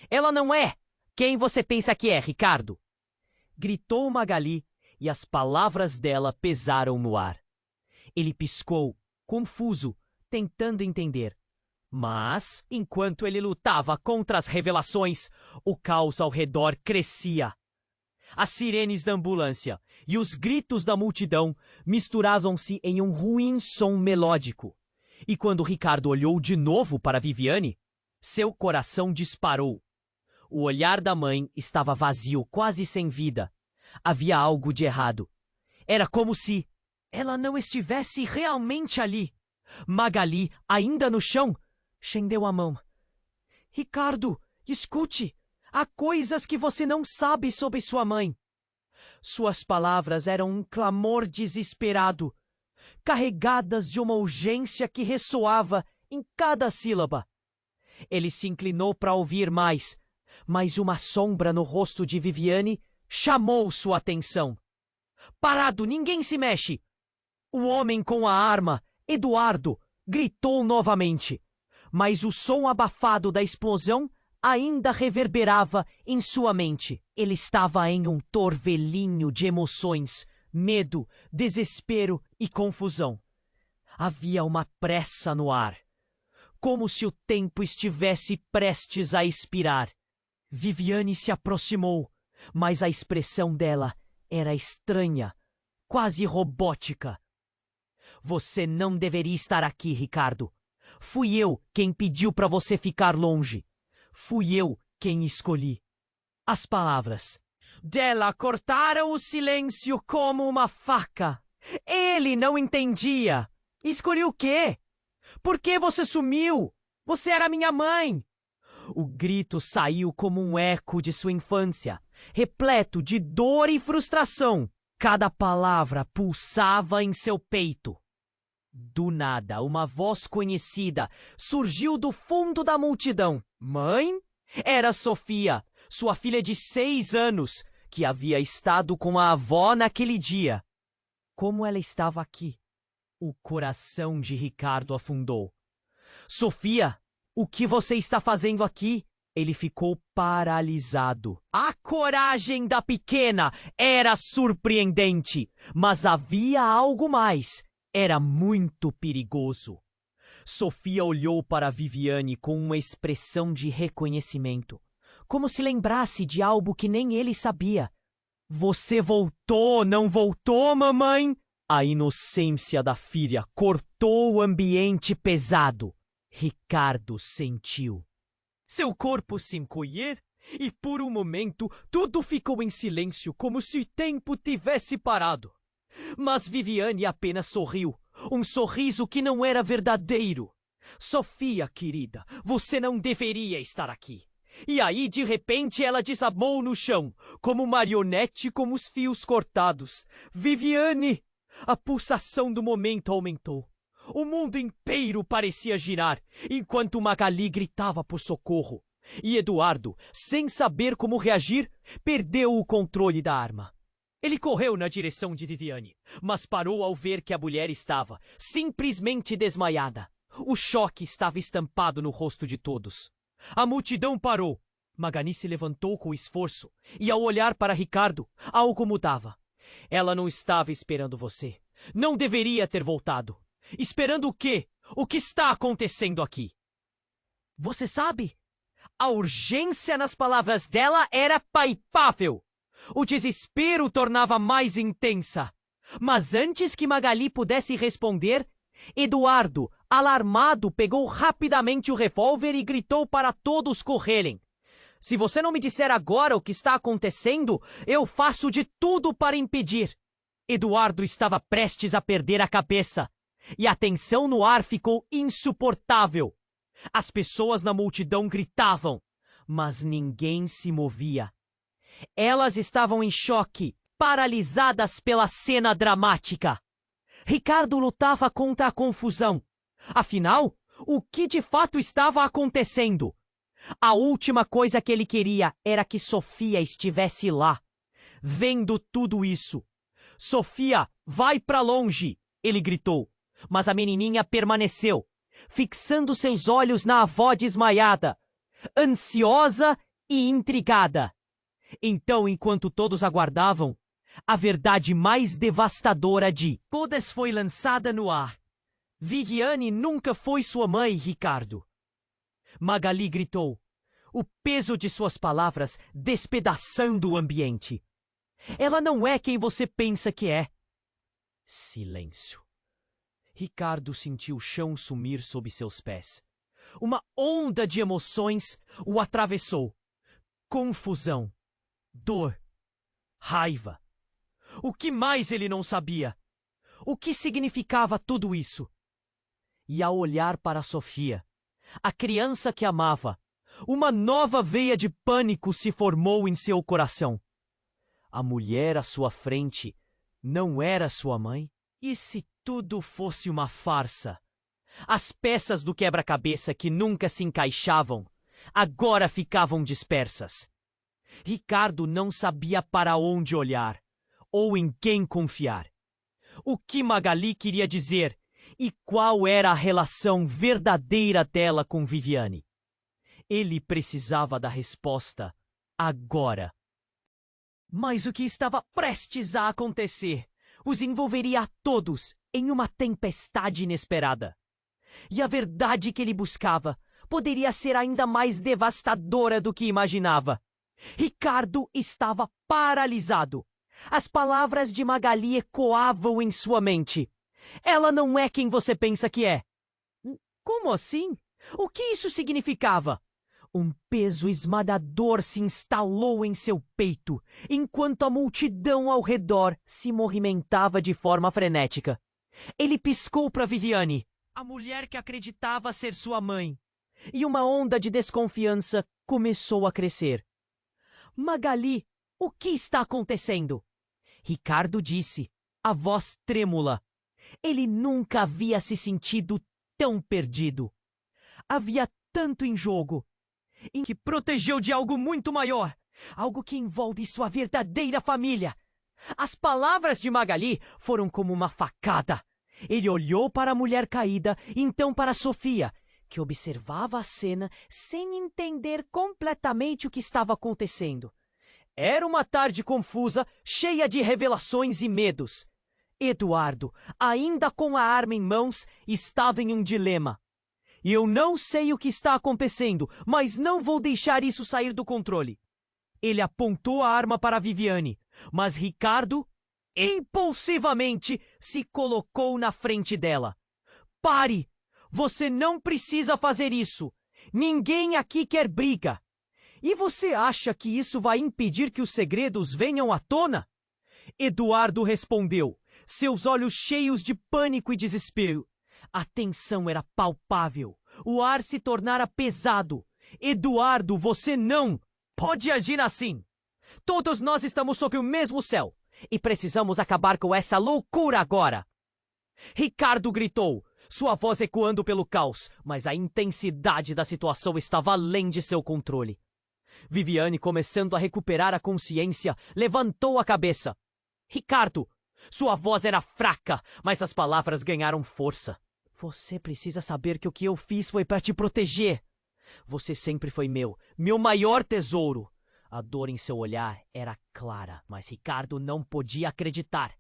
"Ela não é quem você pensa que é, Ricardo!" Gritou Magali, e as palavras dela pesaram no ar. Ele piscou, confuso, tentando entender. Mas, enquanto ele lutava contra as revelações, o caos ao redor crescia. As sirenes da ambulância e os gritos da multidão misturavam-se em um ruim som melódico. E quando Ricardo olhou de novo para Viviane, seu coração disparou. O olhar da mãe estava vazio, quase sem vida. Havia algo de errado. Era como se ela não estivesse realmente ali. Magali, ainda no chão, estendeu a mão. "Ricardo, escute! Há coisas que você não sabe sobre sua mãe." Suas palavras eram um clamor desesperado, carregadas de uma urgência que ressoava em cada sílaba. Ele se inclinou para ouvir mais, mas uma sombra no rosto de Viviane chamou sua atenção. "Parado, ninguém se mexe!" O homem com a arma, Eduardo, gritou novamente, mas o som abafado da explosão ainda reverberava em sua mente. Ele estava em um torvelinho de emoções, medo, desespero e confusão. Havia uma pressa no ar, como se o tempo estivesse prestes a expirar. Viviane se aproximou, mas a expressão dela era estranha, quase robótica. "Você não deveria estar aqui, Ricardo. Fui eu quem pediu para você ficar longe. Fui eu quem escolhi." As palavras dela cortaram o silêncio como uma faca. Ele não entendia. "Escolhi o quê? Por que você sumiu? Você era minha mãe!" O grito saiu como um eco de sua infância, repleto de dor e frustração. Cada palavra pulsava em seu peito. Do nada, uma voz conhecida surgiu do fundo da multidão. "Mãe?" Era Sofia, sua filha de 6 anos, que havia estado com a avó naquele dia. Como ela estava aqui? O coração de Ricardo afundou. "Sofia, o que você está fazendo aqui?" Ele ficou paralisado. A coragem da pequena era surpreendente, mas havia algo mais. Era muito perigoso. Sofia olhou para Viviane com uma expressão de reconhecimento, como se lembrasse de algo que nem ele sabia. "Você voltou, não voltou, mamãe?" A inocência da filha cortou o ambiente pesado. Ricardo sentiu seu corpo se encolher e, por um momento, tudo ficou em silêncio, como se o tempo tivesse parado. Mas Viviane apenas sorriu, um sorriso que não era verdadeiro. "Sofia, querida, você não deveria estar aqui." E aí, de repente, ela desabou no chão, como marionete com os fios cortados. "Viviane!" A pulsação do momento aumentou. O mundo inteiro parecia girar, enquanto Magali gritava por socorro. E Eduardo, sem saber como reagir, perdeu o controle da arma. Ele correu na direção de Viviane, mas parou ao ver que a mulher estava simplesmente desmaiada. O choque estava estampado no rosto de todos. A multidão parou. Magali se levantou com esforço e, ao olhar para Ricardo, algo mudava. Ela não estava esperando você. Não deveria ter voltado. Esperando o quê? O que está acontecendo aqui? Você sabe? A urgência nas palavras dela era palpável. O desespero tornava mais intensa. Mas antes que Magali pudesse responder, Eduardo, alarmado, pegou rapidamente o revólver e gritou para todos correrem. Se você não me disser agora o que está acontecendo, eu faço de tudo para impedir. Eduardo estava prestes a perder a cabeça. E a tensão no ar ficou insuportável. As pessoas na multidão gritavam, mas ninguém se movia. Elas estavam em choque, paralisadas pela cena dramática. Ricardo lutava contra a confusão. Afinal, o que de fato estava acontecendo? A última coisa que ele queria era que Sofia estivesse lá, vendo tudo isso. Sofia, vai pra longe! Ele gritou, mas a menininha permaneceu, fixando seus olhos na avó desmaiada, ansiosa e intrigada. Então, enquanto todos aguardavam, a verdade mais devastadora de todas foi lançada no ar. Viviane nunca foi sua mãe, Ricardo. Magali gritou, o peso de suas palavras despedaçando o ambiente. Ela não é quem você pensa que é. Silêncio. Ricardo sentiu o chão sumir sob seus pés. Uma onda de emoções o atravessou. Confusão, dor, raiva. O que mais ele não sabia? O que significava tudo isso? E ao olhar para Sofia, a criança que amava, uma nova veia de pânico se formou em seu coração. A mulher à sua frente não era sua mãe? E se tudo fosse uma farsa? As peças do quebra-cabeça que nunca se encaixavam, agora ficavam dispersas. Ricardo não sabia para onde olhar, ou em quem confiar. O que Magali queria dizer e qual era a relação verdadeira dela com Viviane? Ele precisava da resposta agora. Mas o que estava prestes a acontecer os envolveria a todos em uma tempestade inesperada. E a verdade que ele buscava poderia ser ainda mais devastadora do que imaginava. Ricardo estava paralisado. As palavras de Magali ecoavam em sua mente. Ela não é quem você pensa que é. Como assim? O que isso significava? Um peso esmagador se instalou em seu peito, enquanto a multidão ao redor se movimentava de forma frenética. Ele piscou para Viviane, a mulher que acreditava ser sua mãe, e uma onda de desconfiança começou a crescer. Magali, o que está acontecendo? Ricardo disse, a voz trêmula. Ele nunca havia se sentido tão perdido. Havia tanto em jogo, em que protegeu de algo muito maior, algo que envolve sua verdadeira família. As palavras de Magali foram como uma facada. Ele olhou para a mulher caída, então para Sofia, que observava a cena sem entender completamente o que estava acontecendo. Era uma tarde confusa, cheia de revelações e medos. Eduardo, ainda com a arma em mãos, estava em um dilema. Eu não sei o que está acontecendo, mas não vou deixar isso sair do controle. Ele apontou a arma para Viviane, mas Ricardo, impulsivamente, se colocou na frente dela. Pare! Você não precisa fazer isso. Ninguém aqui quer briga. E você acha que isso vai impedir que os segredos venham à tona? Eduardo respondeu, seus olhos cheios de pânico e desespero. A tensão era palpável. O ar se tornara pesado. Eduardo, você não pode agir assim. Todos nós estamos sob o mesmo céu e precisamos acabar com essa loucura agora. Ricardo gritou, sua voz ecoando pelo caos, mas a intensidade da situação estava além de seu controle. Viviane, começando a recuperar a consciência, levantou a cabeça. Ricardo, sua voz era fraca, mas as palavras ganharam força. Você precisa saber que o que eu fiz foi para te proteger. Você sempre foi meu maior tesouro. A dor em seu olhar era clara, mas Ricardo não podia acreditar.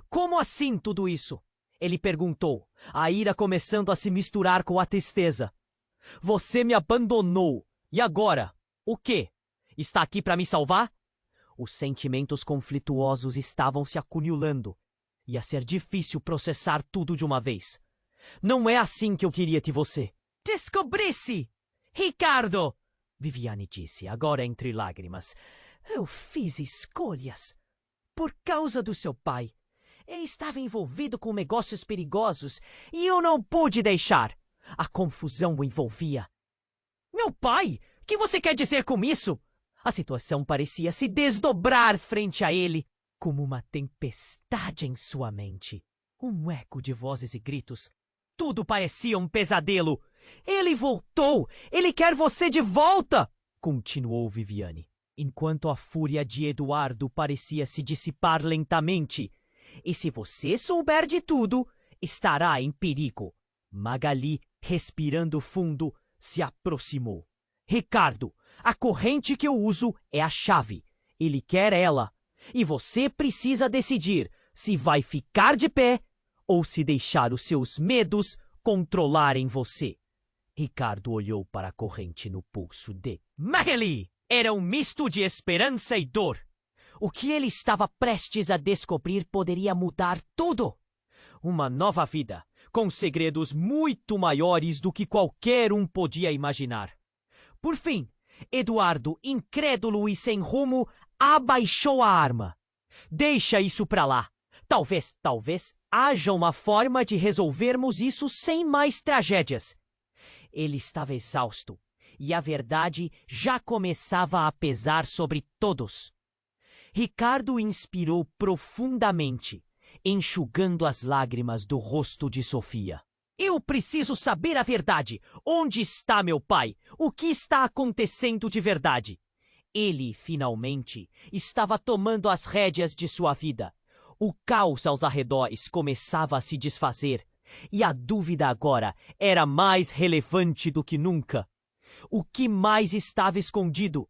Como assim tudo isso? Ele perguntou, a ira começando a se misturar com a tristeza. Você me abandonou. E agora? O quê? Está aqui para me salvar? Os sentimentos conflituosos estavam se acumulando. Ia ser difícil processar tudo de uma vez. Não é assim que eu queria te você. Descobri-se! Ricardo! Viviane disse, agora entre lágrimas. Eu fiz escolhas. Por causa do seu pai. Ele estava envolvido com negócios perigosos e eu não pude deixar. A confusão o envolvia. Meu pai? O que você quer dizer com isso? A situação parecia se desdobrar frente a ele, como uma tempestade em sua mente. Um eco de vozes e gritos. Tudo parecia um pesadelo. Ele voltou! Ele quer você de volta! Continuou Viviane, enquanto a fúria de Eduardo parecia se dissipar lentamente. E se você souber de tudo, estará em perigo. Magali, respirando fundo, se aproximou. Ricardo, a corrente que eu uso é a chave. Ele quer ela. E você precisa decidir se vai ficar de pé ou se deixar os seus medos controlarem você. Ricardo olhou para a corrente no pulso de Magali. Era um misto de esperança e dor. O que ele estava prestes a descobrir poderia mudar tudo. Uma nova vida, com segredos muito maiores do que qualquer um podia imaginar. Por fim, Eduardo, incrédulo e sem rumo, abaixou a arma. Deixa isso pra lá. Talvez haja uma forma de resolvermos isso sem mais tragédias. Ele estava exausto e a verdade já começava a pesar sobre todos. Ricardo inspirou profundamente, enxugando as lágrimas do rosto de Sofia. Eu preciso saber a verdade. Onde está meu pai? O que está acontecendo de verdade? Ele, finalmente, estava tomando as rédeas de sua vida. O caos aos arredores começava a se desfazer, e a dúvida agora era mais relevante do que nunca. O que mais estava escondido?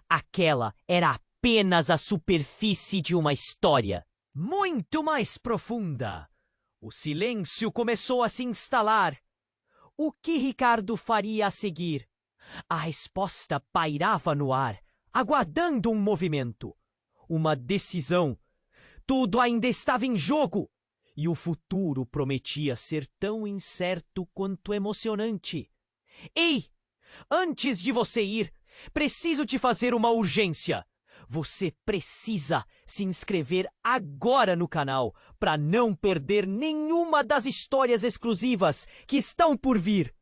Aquela era apenas a superfície de uma história muito mais profunda. O silêncio começou a se instalar. O que Ricardo faria a seguir? A resposta pairava no ar, aguardando um movimento, uma decisão. Tudo ainda estava em jogo, e o futuro prometia ser tão incerto quanto emocionante. Ei! Antes de você ir, preciso te fazer uma urgência. Você precisa se inscrever agora no canal para não perder nenhuma das histórias exclusivas que estão por vir.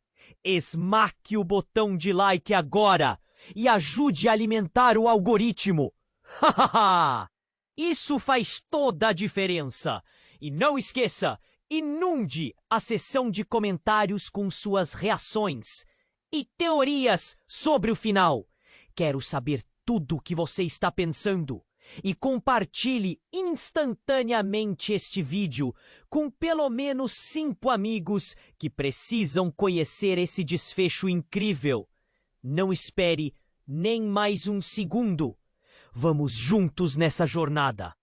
Esmaque o botão de like agora e ajude a alimentar o algoritmo. Hahaha! Isso faz toda a diferença. E não esqueça, inunde a seção de comentários com suas reações e teorias sobre o final. Quero saber tudo o que você está pensando. E compartilhe instantaneamente este vídeo com pelo menos 5 amigos que precisam conhecer esse desfecho incrível. Não espere nem mais um segundo. Vamos juntos nessa jornada.